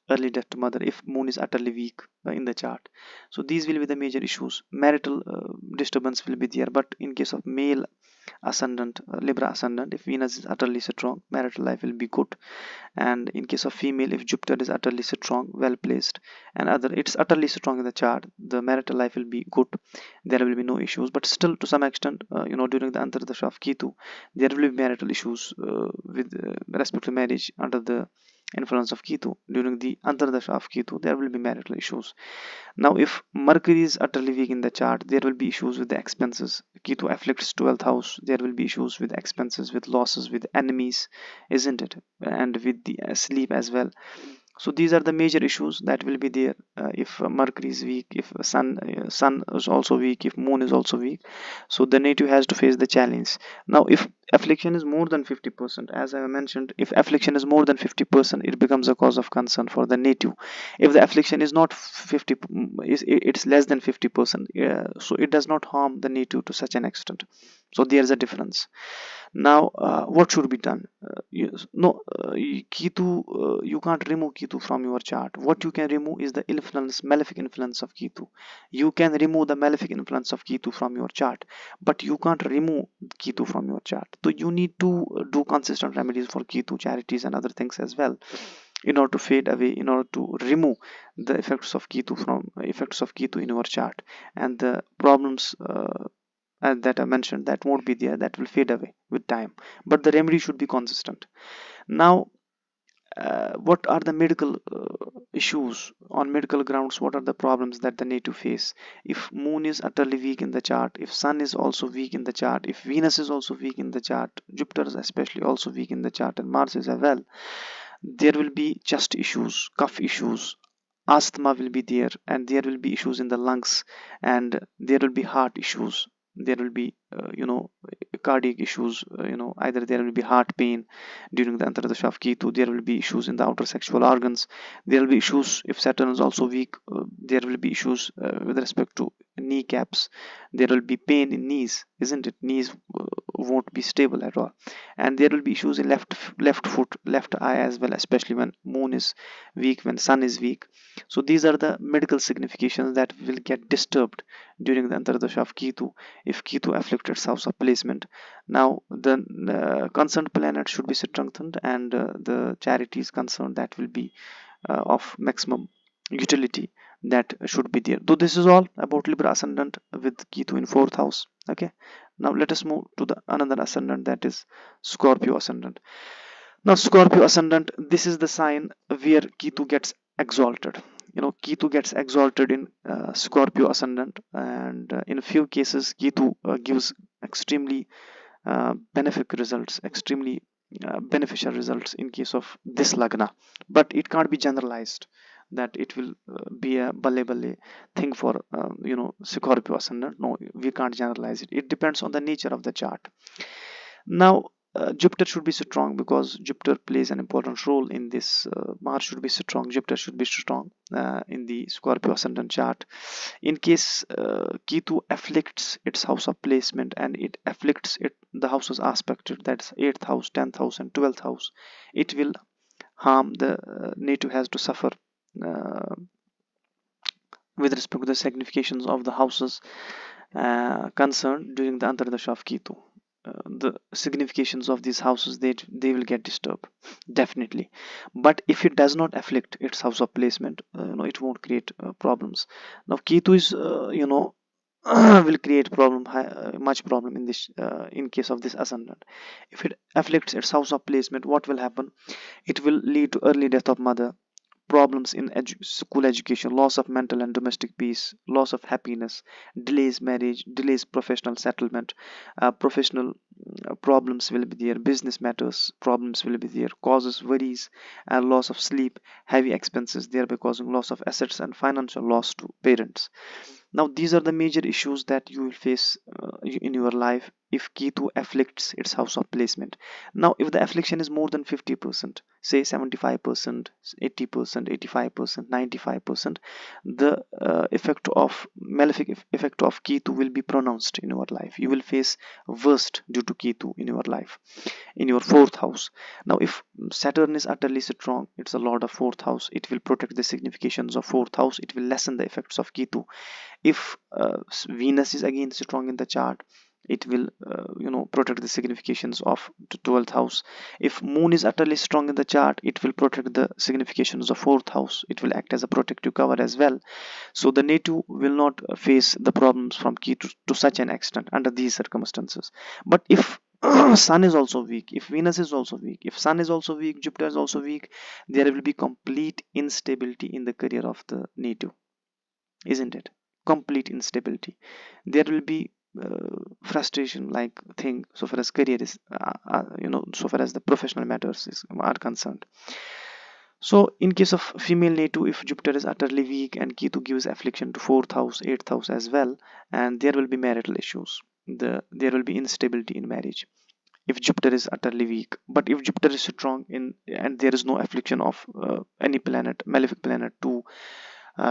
early death to mother if Moon is utterly weak in the chart. So these will be the major issues. Marital disturbance will be there, but in case of male ascendant, Libra ascendant, if Venus is utterly strong, marital life will be good. And in case of female, if Jupiter is utterly strong, well placed, and other it's utterly strong in the chart, the marital life will be good. There will be no issues, but still to some extent, during the antardasha of Ketu, there will be marital issues with respect to marriage. Under the influence of Ketu, during the antardasha of Ketu, there will be marital issues. Now if Mercury is utterly weak in the chart, there will be issues with the expenses. Ketu afflicts 12th house, there will be issues with expenses, with losses, with enemies, isn't it? And with the sleep as well. So these are the major issues that will be there if Mercury is weak, if sun is also weak, if Moon is also weak. So the native has to face the challenge. Now if affliction is more than 50%, as I mentioned, if affliction is more than 50%, it becomes a cause of concern for the native. If the affliction is not 50, it's less than 50%, so it does not harm the native to such an extent. So there is a difference. Now what should be done? No, Ketu, you can't remove Ketu from your chart. What you can remove is the influence, malefic influence of Ketu. You can remove the malefic influence of Ketu from your chart, but you can't remove Ketu from your chart. So you need to do consistent remedies for Ketu, charities and other things as well, in order to fade away, in order to remove the effects of Ketu in your chart, and the problems that I mentioned, that won't be there, that will fade away with time, but the remedy should be consistent. Now what are the medical issues on medical grounds? What are the problems that the native face? If Moon is utterly weak in the chart, if Sun is also weak in the chart, if Venus is also weak in the chart, Jupiter is especially also weak in the chart, and Mars is as well, there will be chest issues, cough issues, asthma will be there, and there will be issues in the lungs, and there will be heart issues, there will be cardiac issues, either there will be heart pain during the antardasha of Ketu, there will be issues in the outer sexual organs, there will be issues if Saturn is also weak, there will be issues with respect to kneecaps, there will be pain in knees, isn't it? Knees won't be stable at all, and there will be issues in left foot, left eye as well, especially when Moon is weak, when Sun is weak. So these are the medical significations that will get disturbed during the antardasha of Ketu if Ketu afflicted house of placement. Now the concerned planet should be strengthened, and the charities concerned that will be of maximum utility, that should be there. Though this is all about Libra ascendant with Ketu in fourth house. Okay, now let us move to the another ascendant, that is Scorpio ascendant. Now Scorpio ascendant, this is the sign where Ketu gets exalted. Ketu gets exalted in Scorpio ascendant, and in a few cases Ketu gives extremely benefic results, extremely beneficial results in case of this lagna, but it can't be generalized that it will be a balle thing for Scorpio ascendant. No, we can't generalize it. It depends on the nature of the chart. Now Jupiter should be strong, because Jupiter plays an important role in this. Mars should be strong, Jupiter should be strong in the Scorpio ascendant chart. In case Ketu afflicts its house of placement, and it afflicts the houses aspected, that's 8th house, 10th house and 12th house, it will harm the native, has to suffer uh, with respect to the significations of the houses concerned during the antardasha of Ketu. The significations of these houses, they will get disturbed, definitely. But if it does not afflict its house of placement, it won't create problems. Now Ketu is will create much problem in this in case of this ascendant. If it afflicts its house of placement, what will happen? It will lead to early death of mother, problems in school education, loss of mental and domestic peace, loss of happiness, delays marriage, delays professional settlement, professional problems will be there, business matters problems will be there, causes worries and loss of sleep, heavy expenses, thereby causing loss of assets and financial loss to parents. Now these are the major issues that you will face in your life if Ketu afflicts its house of placement. Now if the affliction is more than 50%, say 75%, 80%, 85%, 95%, the effect of malefic effect of Ketu will be pronounced in your life. You will face worst due to Ketu in your life, in your fourth house. Now if Saturn is utterly strong, it's a lord of fourth house, it will protect the significations of fourth house, it will lessen the effects of Ketu. If Venus is again strong in the chart, it will protect the significations of the 12th house. If Moon is utterly strong in the chart, it will protect the significations of fourth house, it will act as a protective cover as well. So the native will not face the problems from Ketu to such an extent under these circumstances. But if Sun is also weak, if Venus is also weak, if Sun is also weak, Jupiter is also weak, there will be complete instability in the career of the native, isn't it? Complete instability. There will be frustration like thing so far as career is so far as the professional matters are concerned. So in case of female native, if Jupiter is utterly weak and Ketu gives affliction to fourth house, eighth house as well, and there will be marital issues, there will be instability in marriage if Jupiter is utterly weak. But if Jupiter is strong in and there is no affliction of any planet, malefic planet to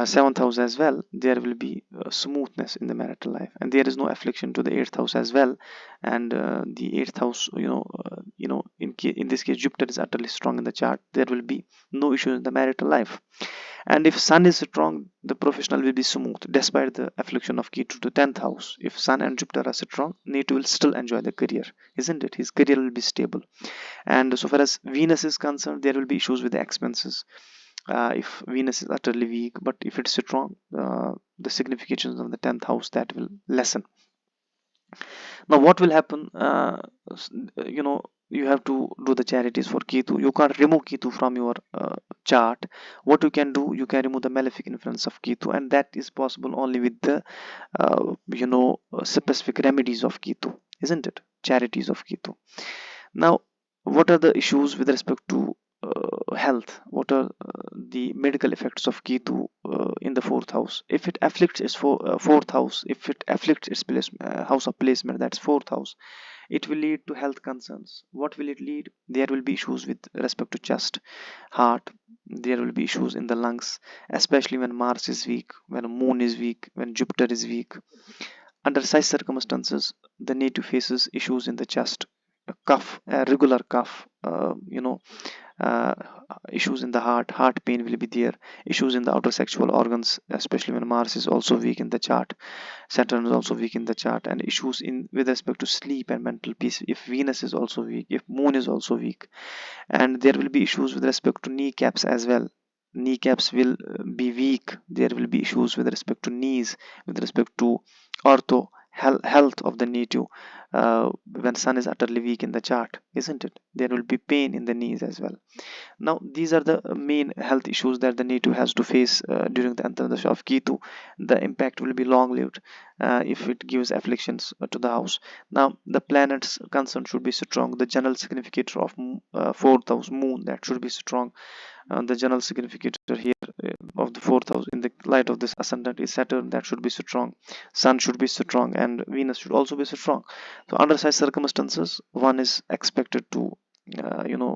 seventh house as well, there will be smoothness in the marital life, and there is no affliction to the eighth house as well. And the eighth house, in this case Jupiter is utterly strong in the chart, there will be no issues in the marital life. And if Sun is strong, the professional will be smooth despite the affliction of Ketu to 10th house. If Sun and Jupiter are strong, native will still enjoy the career, isn't it? His career will be stable. And so far as Venus is concerned, there will be issues with the expenses if Venus is utterly weak. But if it's strong, the significations of the 10th house, that will lessen. Now what will happen, you have to do the charities for Ketu. You can't remove Ketu from your chart. What you can do, you can remove the malefic influence of Ketu, and that is possible only with the specific remedies of Ketu, isn't it? Charities of Ketu. Now what are the issues with respect to health? What are the medical effects of Ketu in the fourth house? If it afflicts its fourth house, if it afflicts its house of placement, that's fourth house, it will lead to health concerns. What will it lead? There will be issues with respect to chest, heart. There will be issues in the lungs, especially when Mars is weak, when Moon is weak, when Jupiter is weak. Under such circumstances, the native faces issues in the chest, a cough, a regular cough, uh, issues in the heart pain will be there, issues in the outer sexual organs, especially when Mars is also weak in the chart, Saturn is also weak in the chart, and issues in with respect to sleep and mental peace if Venus is also weak, if Moon is also weak. And there will be issues with respect to kneecaps as well. Kneecaps will be weak. There will be issues with respect to knees, with respect to ortho health of the native when Sun is utterly weak in the chart, isn't it? There will be pain in the knees as well. Now these are the main health issues that the native has to face during the Antardasha of Ketu. The impact will be long lived if it gives afflictions to the house. Now the planets concerned should be strong. The general significator of fourth house, Moon, that should be strong. The general significator here of the fourth house in the light of this ascendant is Saturn, that should be strong. Sun should be strong, and Venus should also be strong. So under such circumstances, one is expected to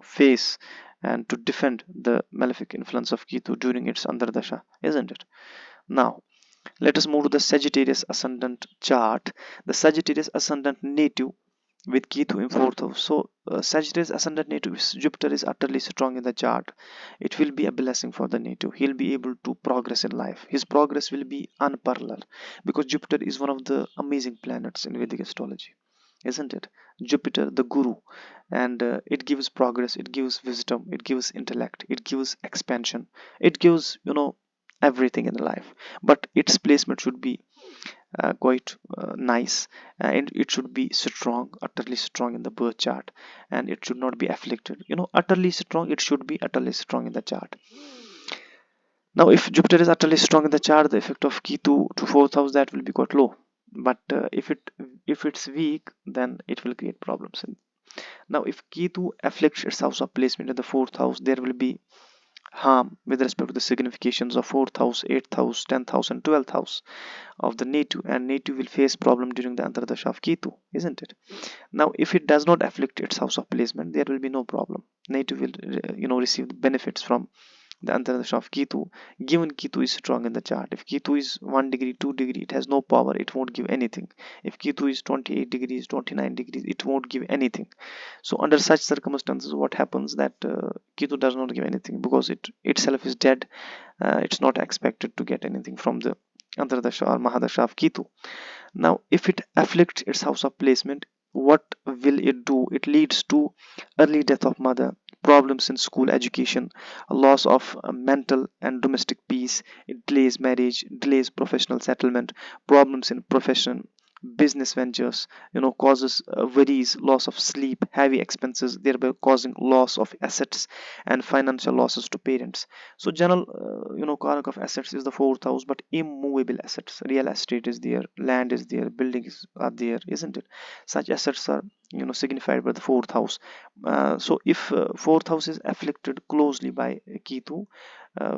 face and to defend the malefic influence of Ketu during its Antardasha, isn't it? Now let us move to the Sagittarius ascendant chart. The Sagittarius ascendant native with Ketu in fourth house. So Sagittarius ascendant native, if Jupiter is utterly strong in the chart, it will be a blessing for the native. He'll be able to progress in life. His progress will be unparalleled because Jupiter is one of the amazing planets in Vedic astrology, isn't it? Jupiter, the guru, and it gives progress, it gives wisdom, it gives intellect, it gives expansion, it gives everything in life. But its placement should be quite nice, and it should be strong, utterly strong in the birth chart, and it should not be afflicted. Utterly strong, it should be utterly strong in the chart. Now if Jupiter is utterly strong in the chart, the effect of Ketu to fourth house, that will be quite low. But if it's weak, then it will create problems. Now if Ketu afflicts its house of placement in the fourth house, there will be harm with respect to the significations of fourth house, eighth house, 10th house and 12th house of the native, and native will face problem during the antardasha of Ketu, isn't it? Now if it does not afflict its house of placement, there will be no problem. Native will receive the benefits from the antardasha of Ketu, given Ketu is strong in the chart. If Ketu is 1 degree, 2 degree, it has no power, it won't give anything. If Ketu is 28 degrees, 29 degrees, it won't give anything. So under such circumstances, what happens that Ketu does not give anything because it itself is dead. It's not expected to get anything from the antardasha or mahadasha of Ketu. Now if it afflicts its house of placement, what will it do? It leads to early death of mother, problems in school education, a loss of mental and domestic peace. It delays marriage, delays professional settlement, problems in profession, business ventures, causes worries, loss of sleep, heavy expenses, thereby causing loss of assets and financial losses to parents. So general karak of assets is the fourth house, but immovable assets, real estate is there, land is there, buildings are there, isn't it? Such assets are signified by the fourth house. So if fourth house is afflicted closely by Ketu,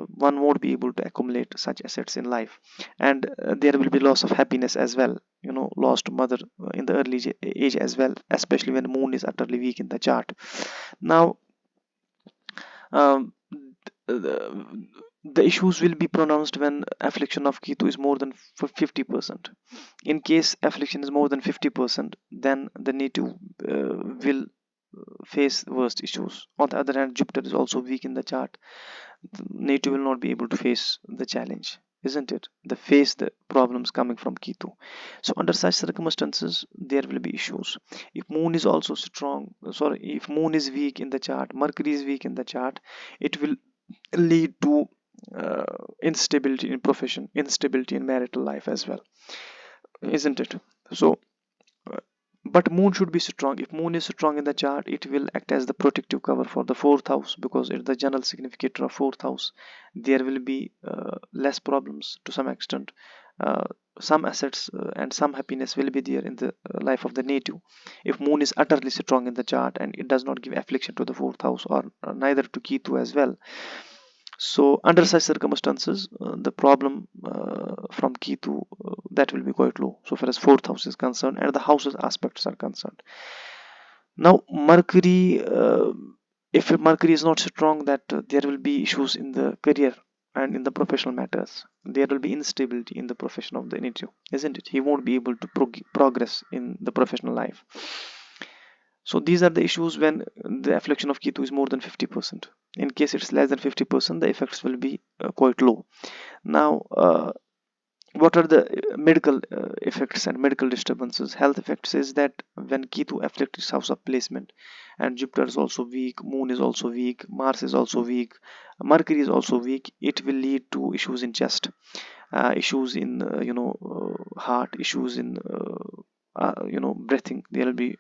one won't be able to accumulate such assets in life, and there will be loss of happiness as well, lost mother in the early age as well, especially when moon is utterly weak in the chart. Now um, the, the issues will be pronounced when affliction of Ketu is more than 50%. In case affliction is more than 50%, then the native will face worst issues. On the other hand, Jupiter is also weak in the chart. The native will not be able to face the challenge, isn't it? The face the problems coming from Ketu. So under such circumstances, there will be issues. If moon is also strong, sorry, if moon is weak in the chart, Mercury is weak in the chart, it will lead to instability in profession, instability in marital life as well, isn't it? So uh, but moon should be strong. If moon is strong in the chart, it will act as the protective cover for the fourth house, because it's the general significator of fourth house. There will be less problems to some extent. uh, some assets and some happiness will be there in the life of the native if moon is utterly strong in the chart and it does not give affliction to the fourth house, or neither to Ketu as well. So under such circumstances, the problem from Ketu, that will be quite low so far as fourth house is concerned and the house's aspects are concerned. Now Mercury, if Mercury is not strong, that there will be issues in the career and in the professional matters. There will be instability in the profession of the native, isn't it? He won't be able to progress in the professional life. So these are the issues when the affliction of Ketu is more than 50%. In case it's less than 50%, the effects will be quite low. Now what are the medical effects and medical disturbances? Health effects is that when Ketu afflicts house of placement and Jupiter is also weak, moon is also weak, Mars is also weak, Mercury is also weak, it will lead to issues in chest, issues in heart, issues in breathing. There will be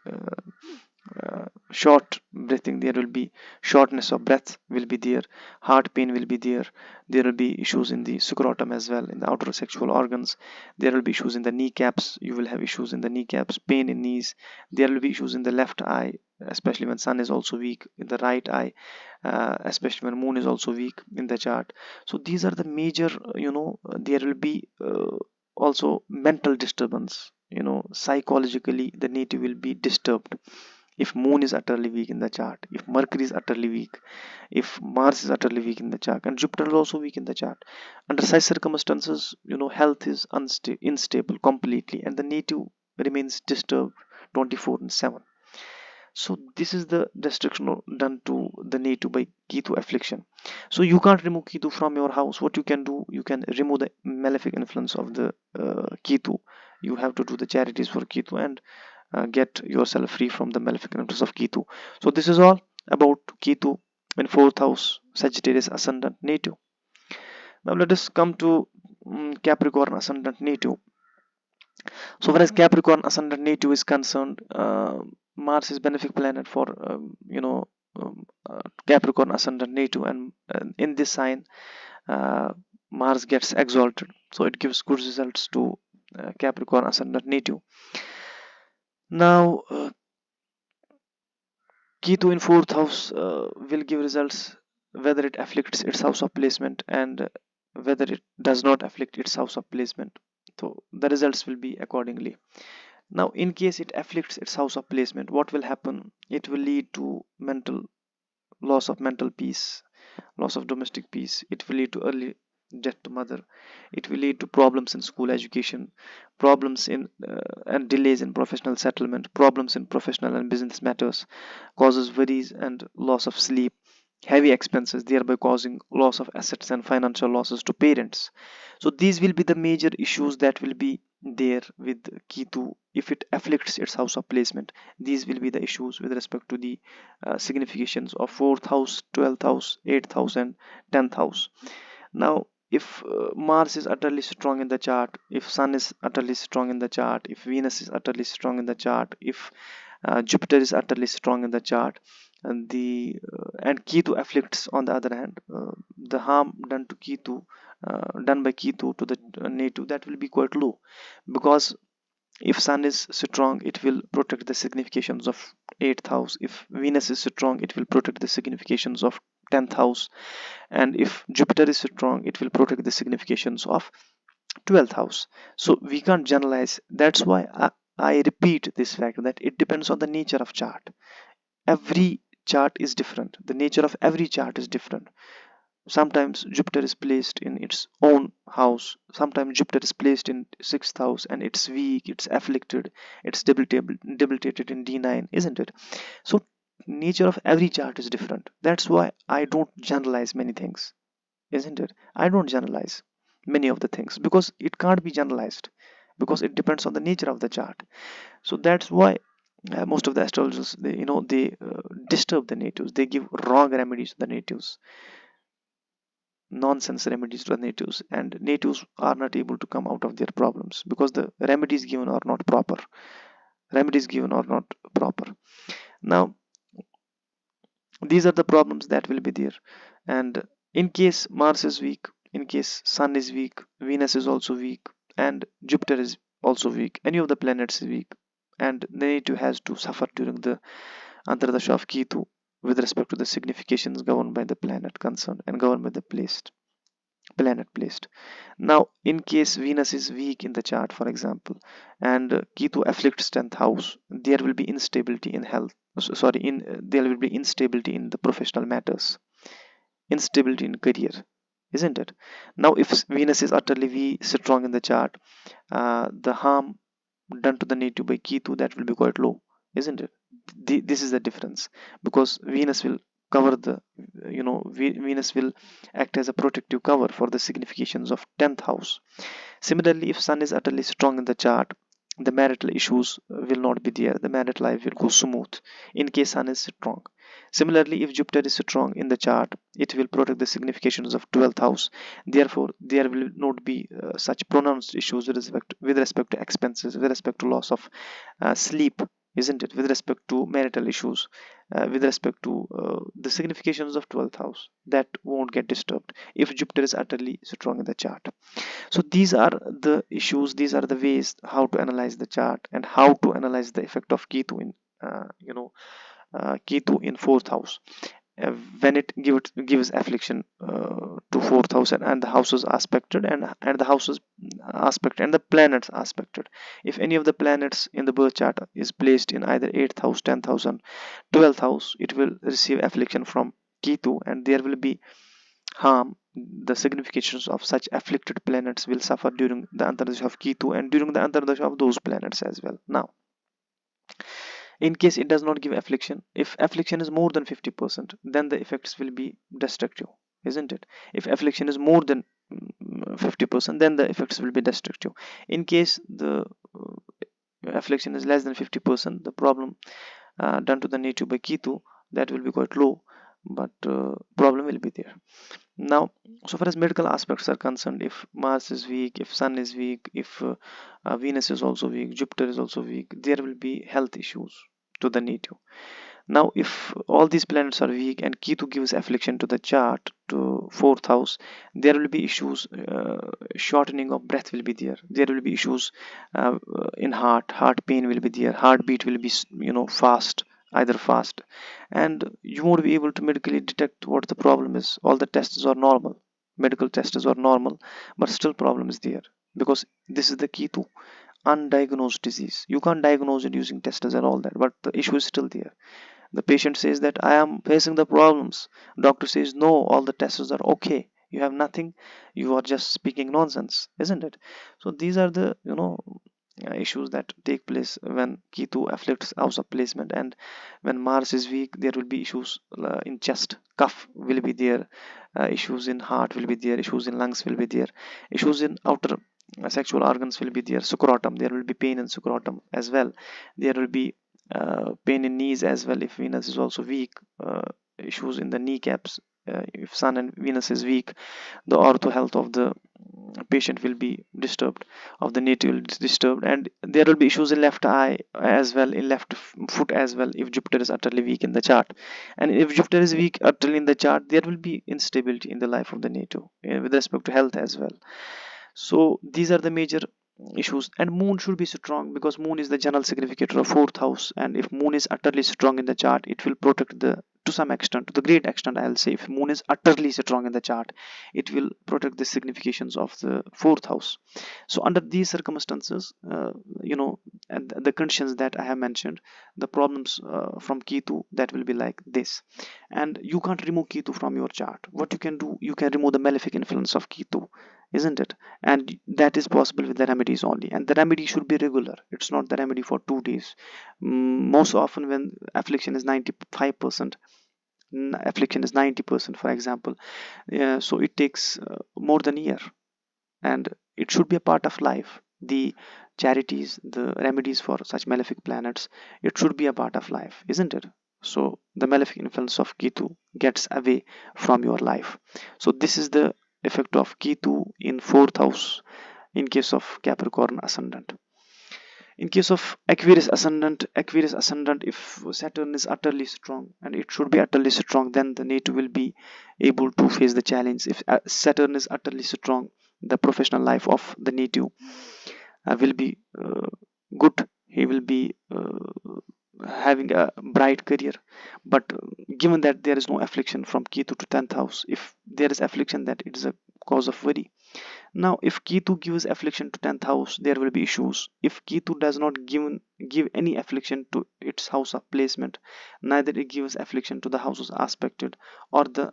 short breathing, there will be shortness of breath will be there, heart pain will be there, there will be issues in the scrotum as well, in the outer sexual organs, there will be issues in the kneecaps, you will have issues in the kneecaps, pain in knees, there will be issues in the left eye, especially when sun is also weak, in the right eye, especially when moon is also weak in the chart. So these are the major, there will be also mental disturbance, psychologically the native will be disturbed if moon is utterly weak in the chart, if Mercury is utterly weak, if Mars is utterly weak in the chart, and Jupiter is also weak in the chart. Under such circumstances, health is unstable completely, and the native remains disturbed 24/7. So this is the destruction done to the native by Ketu affliction. So you can't remove Ketu from your house. What you can do, you can remove the malefic influence of the Ketu. You have to do the charities for Ketu and get yourself free from the malefic influence of Ketu. So this is all about Ketu in fourth house, Sagittarius ascendant native. Now let us come to Capricorn ascendant native. So whereas Capricorn ascendant native is concerned, Mars is benefic planet for Capricorn ascendant native, and in this sign Mars gets exalted, so it gives good results to Capricorn ascendant native. Now Ketu in fourth house will give results whether it afflicts its house of placement and whether it does not afflict its house of placement. So the results will be accordingly. Now, in case it afflicts its house of placement, what will happen? It will lead to mental loss of mental peace, loss of domestic peace. It will lead to early death to mother. It will lead to problems in school education, problems in and delays in professional settlement, problems in professional and business matters, causes worries and loss of sleep, heavy expenses, thereby causing loss of assets and financial losses to parents. So these will be the major issues that will be there with Ketu if it afflicts its house of placement. These will be the issues with respect to the significations of fourth house, 12th house, 8th house, and 10th house. Now, if Mars is utterly strong in the chart, if Sun is utterly strong in the chart, if Venus is utterly strong in the chart, if Jupiter is utterly strong in the chart, and Ketu afflicts on the other hand, the harm done to Ketu, done by Ketu to the native, that will be quite low, because if Sun is strong, it will protect the significations of 8th house. If Venus is strong, it will protect the significations of 10th house, and if Jupiter is strong, it will protect the significations of 12th house. So we can't generalize. That's why I repeat this fact that it depends on the nature of chart. Every chart is different. The nature of every chart is different. Sometimes Jupiter is placed in its own house, sometimes Jupiter is placed in 6th house and it's weak, it's afflicted, it's debilitated in D9, isn't it? So nature of every chart is different. That's why I don't generalize many things, isn't it? I don't generalize many of the things because it can't be generalized, because it depends on the nature of the chart. So that's why most of the astrologers, they disturb the natives. They give wrong remedies to the natives, nonsense remedies to the natives, and natives are not able to come out of their problems because the remedies given are not proper. Remedies given are not proper. Now these are the problems that will be there. And in case Mars is weak, in case Sun is weak, Venus is also weak, and Jupiter is also weak, any of the planets is weak, and the native has to suffer during the Antardasha of Ketu with respect to the significations governed by the planet concerned and governed by the planet placed. Now, in case Venus is weak in the chart, for example, and Ketu afflicts 10th house, there will be instability in health. Sorry, in there will be instability in the professional matters, instability in career, isn't it? Now, if Venus is utterly strong in the chart, the harm done to the native by Ketu, that will be quite low, isn't it? This is the difference, because Venus will cover the, Venus will act as a protective cover for the significations of 10th house. Similarly, if Sun is utterly strong in the chart, the marital issues will not be there. The marital life will go smooth in case Sun is strong. Similarly, if Jupiter is strong in the chart, it will protect the significations of 12th house. Therefore, there will not be such pronounced issues with respect to expenses, with respect to loss of sleep, isn't it? With respect to marital issues, with respect to the significations of 12th house, that won't get disturbed if Jupiter is utterly strong in the chart. So these are the issues, these are the ways how to analyze the chart and how to analyze the effect of Ketu in Ketu in fourth house when it gives affliction to fourth house, and the houses aspected, and the houses aspect and the planets aspected. If any of the planets in the birth chart is placed in either 8th house, 10th house, and 12th house, it will receive affliction from Ketu, and there will be harm. The significations of such afflicted planets will suffer during the antardasha of Ketu and during the antardasha of those planets as well. Now, in case it does not give affliction, if affliction is more than 50%, then the effects will be destructive, isn't it? If affliction is more than 50%, then the effects will be destructive. In case the affliction is less than 50%, the problem done to the native by Ketu, that will be quite low, but problem will be there. Now, so far as medical aspects are concerned, if Mars is weak, if Sun is weak, if Venus is also weak, Jupiter is also weak, there will be health issues to the native. Now, if all these planets are weak and Ketu gives affliction to the chart, to fourth house, there will be issues. Shortening of breath will be there. There will be issues in heart pain will be there, heartbeat will be fast, either fast, and you won't be able to medically detect what the problem is. All the tests are normal, medical tests are normal, but still problem is there, because this is the key to undiagnosed disease. You can't diagnose it using tests and all that, but the issue is still there. The patient says that I am facing the problems. Doctor says no, all the tests are okay. You have nothing. You are just speaking nonsense, isn't it? So these are the issues that take place when Ketu afflicts house of placement. And when Mars is weak, there will be issues in chest, cough will be there, issues in heart will be there, issues in lungs will be there, issues in outer sexual organs will be there, scrotum, there will be pain in scrotum as well. There will be pain in knees as well if Venus is also weak, issues in the kneecaps. If Sun and Venus is weak, the ortho health of the patient will be disturbed, of the native will be disturbed, and there will be issues in left eye as well, in left foot as well, if Jupiter is utterly weak in the chart. And if Jupiter is weak utterly in the chart, there will be instability in the life of the native with respect to health as well. So these are the major issues. And moon should be strong, because moon is the general significator of fourth house, and if moon is utterly strong in the chart, it will protect the, to some extent, to the great extent, I'll say, if moon is utterly strong in the chart, it will protect the significations of the fourth house. So under these circumstances, and the conditions that I have mentioned, the problems from Ketu, that will be like this. And you can't remove Ketu from your chart. What you can do, you can remove the malefic influence of Ketu, isn't it? And that is possible with the remedies only, and the remedy should be regular. It's not the remedy for 2 days. Most often when affliction is 95%, affliction is 90%, for example, so it takes more than a year, and it should be a part of life. The charities, the remedies for such malefic planets, it should be a part of life, isn't it? So the malefic influence of Ketu gets away from your life. So this is the effect of Ketu in fourth house in case of Capricorn ascendant. In case of Aquarius ascendant, if Saturn is utterly strong, and it should be utterly strong, then the native will be able to face the challenge. If Saturn is utterly strong, the professional life of the native will be good. He will be having a bright career. But given that there is no affliction from Ketu to 10th house, if there is affliction, that it is a cause of worry. Now if Ketu gives affliction to 10th house, there will be issues. If Ketu does not give any affliction to its house of placement, neither it gives affliction to the houses aspected or the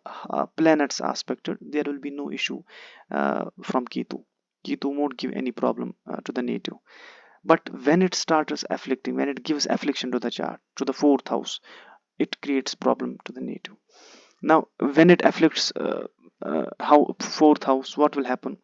planets aspected, there will be no issue from Ketu. Ketu won't give any problem to the native. But when it starts afflicting, when it gives affliction to the chart, to the fourth house, it creates problem to the native. Now when it afflicts how fourth house, what will happen?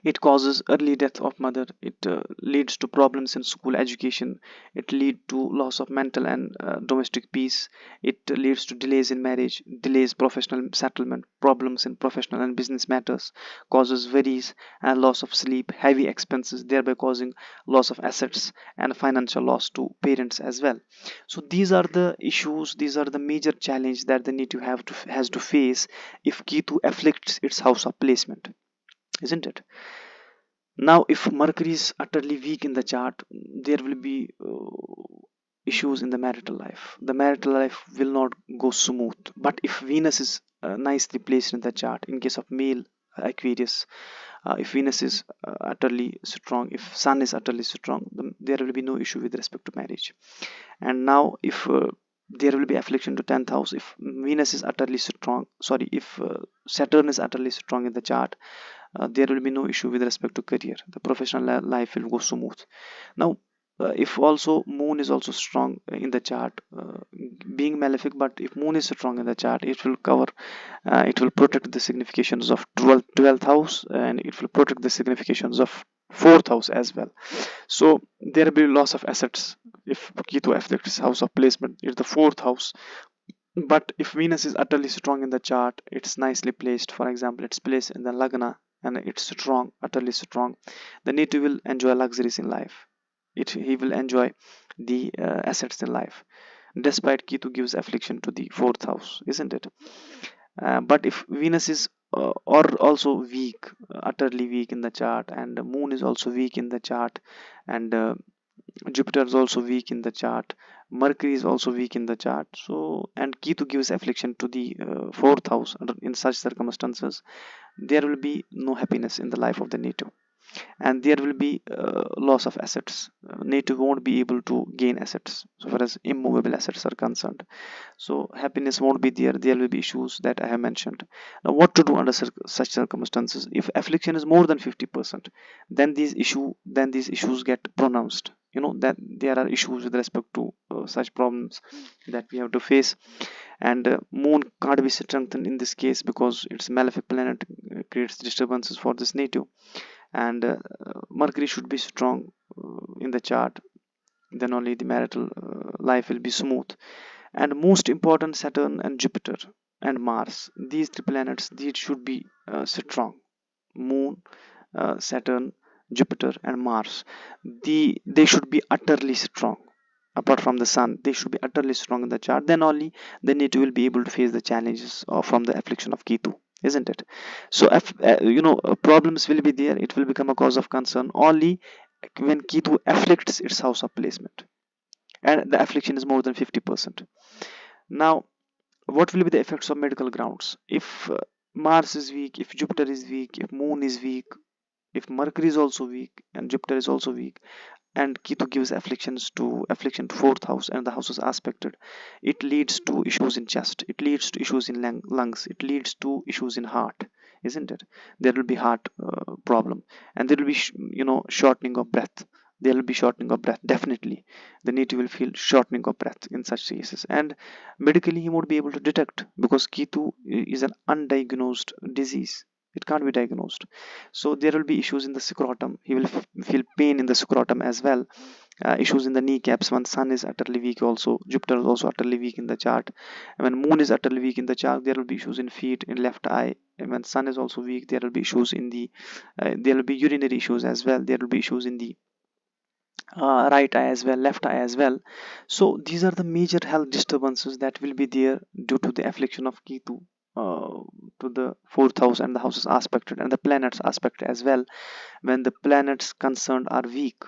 It causes early death of mother. It leads to problems in school education. It leads to loss of mental and domestic peace. It leads to delays in marriage, delays professional settlement, problems in professional and business matters, causes worries and loss of sleep, heavy expenses, thereby causing loss of assets and financial loss to parents as well. So these are the issues, these are the major challenge that the native has to face if Ketu afflicts its house of placement, isn't it? Now if Mercury is utterly weak in the chart, there will be issues in the marital life. The marital life will not go smooth. But if Venus is nicely placed in the chart, in case of male Aquarius, if Venus is utterly strong, if Sun is utterly strong, then there will be no issue with respect to marriage. And now if there will be affliction to 10th house, if Venus is utterly strong, sorry, if Saturn is utterly strong in the chart, there will be no issue with respect to career. The professional life will go smooth. Now if also moon is also strong in the chart, being malefic, but if moon is strong in the chart, it will cover, it will protect the significations of 12th house, and it will protect the significations of fourth house as well. So there will be loss of assets if Ketu affects house of placement is the fourth house. But if Venus is utterly strong in the chart, it's nicely placed, for example it's placed in the Lagna, and it's strong, utterly strong, the native will enjoy luxuries in life. He will enjoy the assets in life, despite Ketu gives affliction to the fourth house, isn't it? But if Venus is or also weak, utterly weak in the chart, and the moon is also weak in the chart, and Jupiter is also weak in the chart, Mercury is also weak in the chart, so and Ketu gives affliction to the fourth house. In such circumstances, there will be no happiness in the life of the native, and there will be loss of assets. Native won't be able to gain assets so far as immovable assets are concerned. So happiness won't be there. There will be issues that I have mentioned. Now, what to do under such circumstances? If affliction is more than 50%, then these issues get pronounced. You know that there are issues with respect to such problems that we have to face. And moon can't be strengthened in this case because it's malefic planet, creates disturbances for this native. And Mercury should be strong in the chart, then only the marital life will be smooth. And most important, Saturn and Jupiter and Mars, these three planets, these should be strong. Moon, Saturn, Jupiter and Mars, they should be utterly strong. Apart from the sun, they should be utterly strong in the chart, then only the native will be able to face the challenges from the affliction of Ketu, isn't it? So problems will be there. It will become a cause of concern only when Ketu afflicts its house of placement, and the affliction is more than 50%. Now, what will be the effects of medical grounds? If Mars is weak, if Jupiter is weak, if Moon is weak, if Mercury is also weak and Jupiter is also weak, and Ketu gives affliction to fourth house, and the house is aspected, it leads to issues in chest, it leads to issues in lungs, it leads to issues in heart, isn't it? There will be heart problem, and there will be shortening of breath. There will be shortening of breath, definitely. The native will feel shortening of breath in such cases, and medically he won't be able to detect because Ketu is an undiagnosed disease. It can't be diagnosed, so there will be issues in the scrotum. He will feel pain in the scrotum as well. Issues in the kneecaps when sun is utterly weak. Also, Jupiter is also utterly weak in the chart. And when moon is utterly weak in the chart, there will be issues in feet, in left eye. And when sun is also weak, there will be issues in the there will be urinary issues as well. There will be issues in the right eye as well, left eye as well. So these are the major health disturbances that will be there due to the affliction of Ketu to the fourth house, and the houses aspected and the planets aspected as well. When the planets concerned are weak,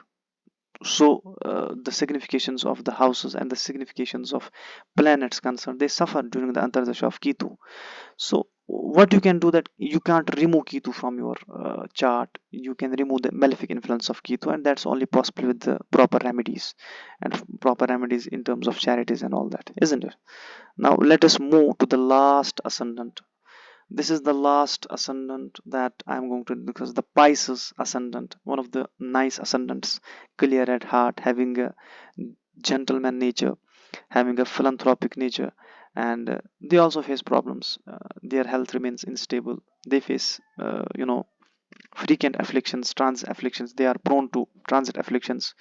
so the significations of the houses and the significations of planets concerned, they suffer during the antardasha of Ketu. So what you can do, that you can't remove Ketu from your chart. You can remove the malefic influence of Ketu, and that's only possible with the proper remedies, and proper remedies in terms of charities and all that, isn't it? Now let us move to the last ascendant. This is the last ascendant that I'm going to discuss, the Pisces ascendant, one of the nice ascendants, clear at heart, having a gentleman nature, having a philanthropic nature, and they also face problems. Their health remains unstable. They face frequent afflictions, transit afflictions. They are prone to transit afflictions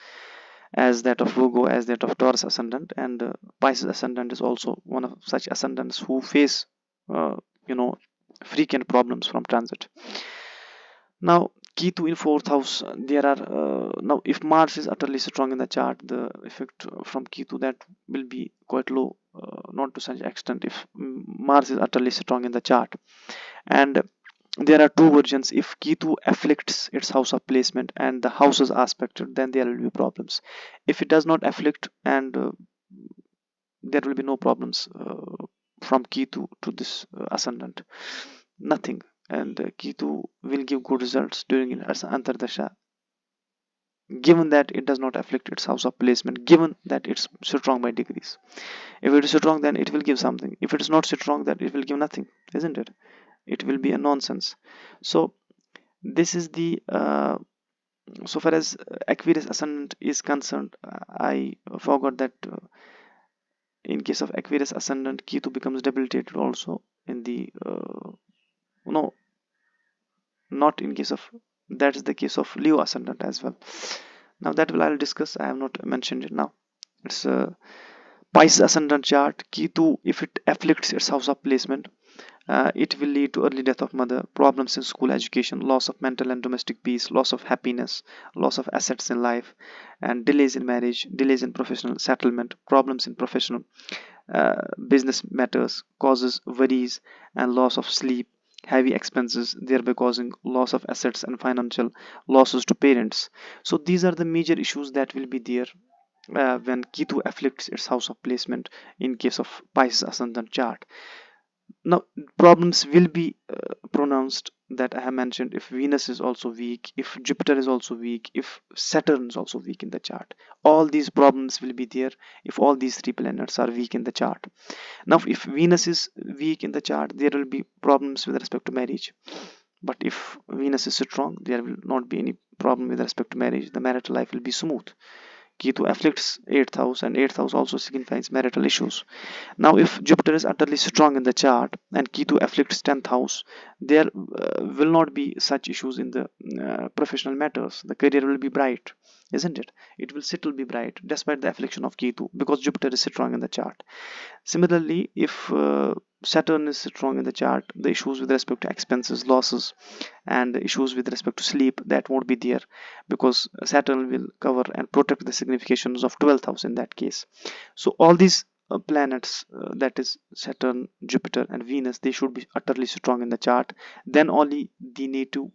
as that of Virgo, as that of Taurus ascendant, and Pisces ascendant is also one of such ascendants who face uh, you know frequent problems from transit. Now, Ketu in fourth house, there are now if Mars is utterly strong in the chart, the effect from Ketu, that will be quite low, not to such extent if Mars is utterly strong in the chart. And there are two versions. If Ketu afflicts its house of placement and the house is aspected, then there will be problems. If it does not afflict, and there will be no problems from Ketu to this ascendant, nothing. And Ketu will give good results during Antardasha, given that it does not afflict its house of placement, given that it's strong by degrees. If it is strong, then it will give something. If it is not strong, then it will give nothing, isn't it? It will be a nonsense. So this is the so far as Aquarius ascendant is concerned. I forgot that in case of Aquarius ascendant, Ketu becomes debilitated also in the no, not in case of, that is the case of Leo ascendant as well. Now that will I'll discuss. I have not mentioned it now. It's a Pisces ascendant chart. Ketu, if it afflicts its house of placement, it will lead to early death of mother, problems in school education, loss of mental and domestic peace, loss of happiness, loss of assets in life, and delays in marriage, delays in professional settlement, problems in professional. business matters, causes worries and loss of sleep, heavy expenses, thereby causing loss of assets and financial losses to parents. So these are the major issues that will be there when Ketu afflicts its house of placement in case of Pisces ascendant chart. Now problems will be pronounced that I have mentioned if Venus is also weak, if Jupiter is also weak, if Saturn is also weak in the chart. All these problems will be there if all these three planets are weak in the chart. Now if Venus is weak in the chart, there will be problems with respect to marriage. But if Venus is strong, there will not be any problem with respect to marriage. The marital life will be smooth. Ketu afflicts 8th house, and 8th house also signifies marital issues. Now, if Jupiter is utterly strong in the chart and Ketu afflicts 10th house, there will not be such issues in the professional matters. The career will be bright, isn't it? It will still be bright despite the affliction of Ketu because Jupiter is strong in the chart. Similarly, if Saturn is strong in the chart, the issues with respect to expenses, losses, and the issues with respect to sleep, that won't be there because Saturn will cover and protect the significations of 12th house in that case. So all these planets, that is Saturn, Jupiter, and Venus, they should be utterly strong in the chart. Then only the native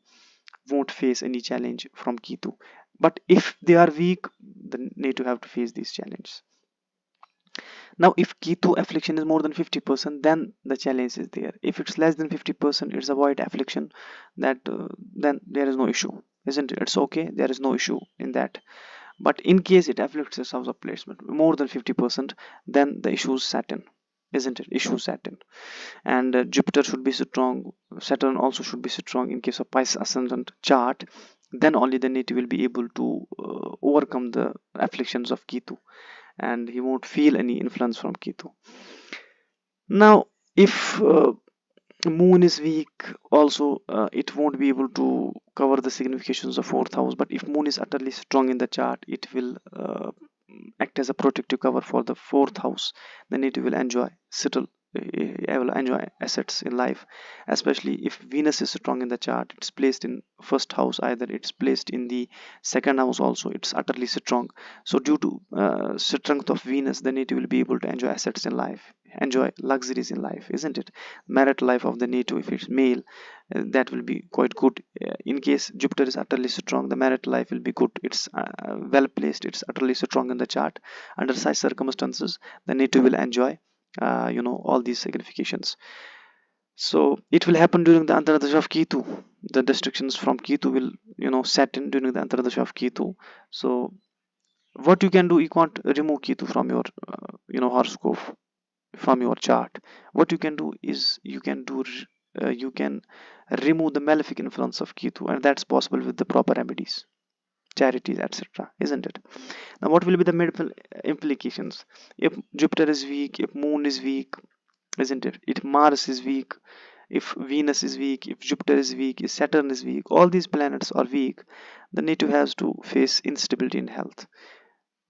won't face any challenge from Ketu. But if they are weak, the native have to face these challenges. Now if Ketu affliction is more than 50%, then the challenge is there. If it's less than 50%, it's a void affliction, that then there is no issue, isn't it? It's okay, there is no issue in that. But in case it afflicts the house of placement more than 50%, then the issue is Saturn, isn't it? Issue Saturn. And Jupiter should be strong, Saturn also should be strong in case of Pisces ascendant chart. Then only the native will be able to overcome the afflictions of Ketu, and he won't feel any influence from Ketu. Now if moon is weak also, it won't be able to cover the significations of 4th house. But if moon is utterly strong in the chart, it will act as a protective cover for the 4th house. Then it will enjoy settle, I will enjoy assets in life, especially if Venus is strong in the chart. It's placed in 1st house, either it's placed in the 2nd house also, it's utterly strong. So due to strength of Venus, the native will be able to enjoy assets in life, enjoy luxuries in life, isn't it? Marital life of the native, if it's male, that will be quite good. In case Jupiter is utterly strong, the marital life will be good. It's well placed, it's utterly strong in the chart. Under such circumstances, the native will enjoy all these significations. So it will happen during the Antaradasha of Ketu. The destructions from Ketu will set in during the Antaradasha of Ketu. So what you can do, you can't remove Ketu from your horoscope, from your chart. What you can do is you can remove the malefic influence of Ketu, and that's possible with the proper remedies, charities, etc., isn't it? Now what will be the medical implications if Jupiter is weak, if moon is weak, isn't it? If Mars is weak, if Venus is weak, if Jupiter is weak, if Saturn is weak, all these planets are weak, the native has to face instability in health.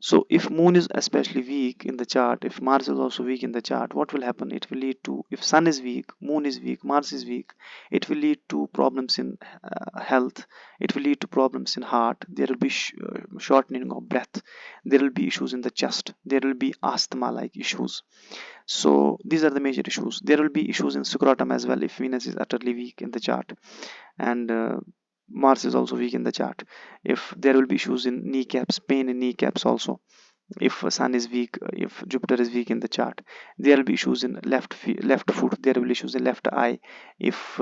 So if moon is especially weak in the chart, if Mars is also weak in the chart, what will happen? It will lead to, if sun is weak, moon is weak, Mars is weak, it will lead to problems in health. It will lead to problems in heart. There will be shortening of breath. There will be issues in the chest. There will be asthma like issues. So these are the major issues. There will be issues in scrotum as well if Venus is utterly weak in the chart, and Mars is also weak in the chart. If there will be issues in kneecaps, pain in kneecaps also. If sun is weak, if Jupiter is weak in the chart, there will be issues in left foot. There will be issues in left eye. If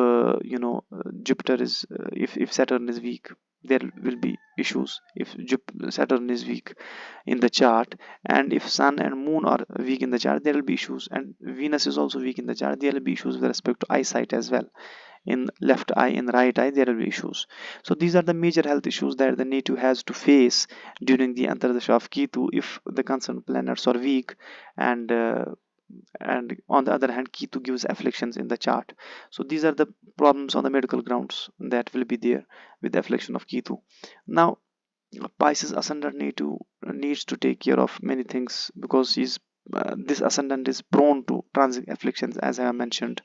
Jupiter is, if Saturn is weak, there will be issues if Saturn is weak in the chart. And if sun and moon are weak in the chart, there will be issues. And Venus is also weak in the chart, there will be issues with respect to eyesight as well. In left eye, in right eye, there will be issues. So these are the major health issues that the native has to face during the Antaradasha of Ketu if the concerned planets are weak. And on the other hand, Ketu gives afflictions in the chart. So these are the problems on the medical grounds that will be there with the affliction of Ketu. Now Pisces ascendant native needs to take care of many things because this ascendant is prone to transit afflictions, as I have mentioned.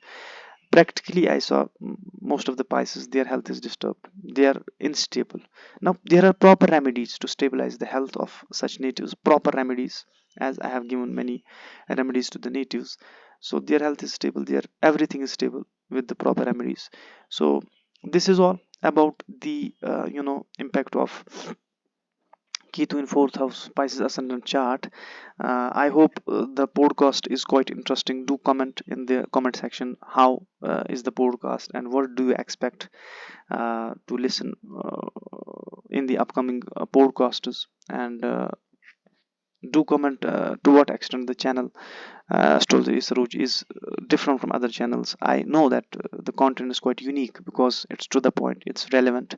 Practically I saw most of the Pisces, their health is disturbed, they are unstable. Now there are proper remedies to stabilize the health of such natives, proper remedies as I have given many remedies to the natives. So their health is stable, their everything is stable with the proper remedies. So this is all about the impact of Ketu in fourth house Pisces ascendant chart. I hope the podcast is quite interesting. Do comment in the comment section how is the podcast and what do you expect to listen in the upcoming podcasts, and do comment to what extent the channel Astrology Saruj is different from other channels. I know that the content is quite unique because it's to the point, it's relevant,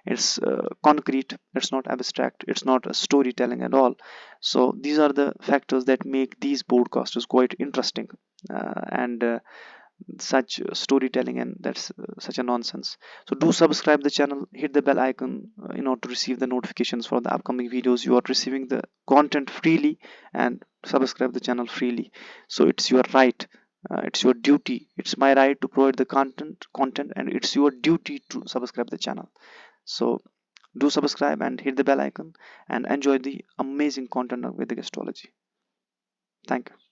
it's concrete, it's not abstract, it's not a storytelling at all. So these are the factors that make these podcasters quite interesting, and such storytelling, and that's such a nonsense. So do subscribe the channel, hit the bell icon in order to receive the notifications for the upcoming videos. You are receiving the content freely, and subscribe the channel freely. So it's your right, it's your duty, it's my right to provide the content, and it's your duty to subscribe the channel. So do subscribe and hit the bell icon and enjoy the amazing content of Vedic astrology. Thank you.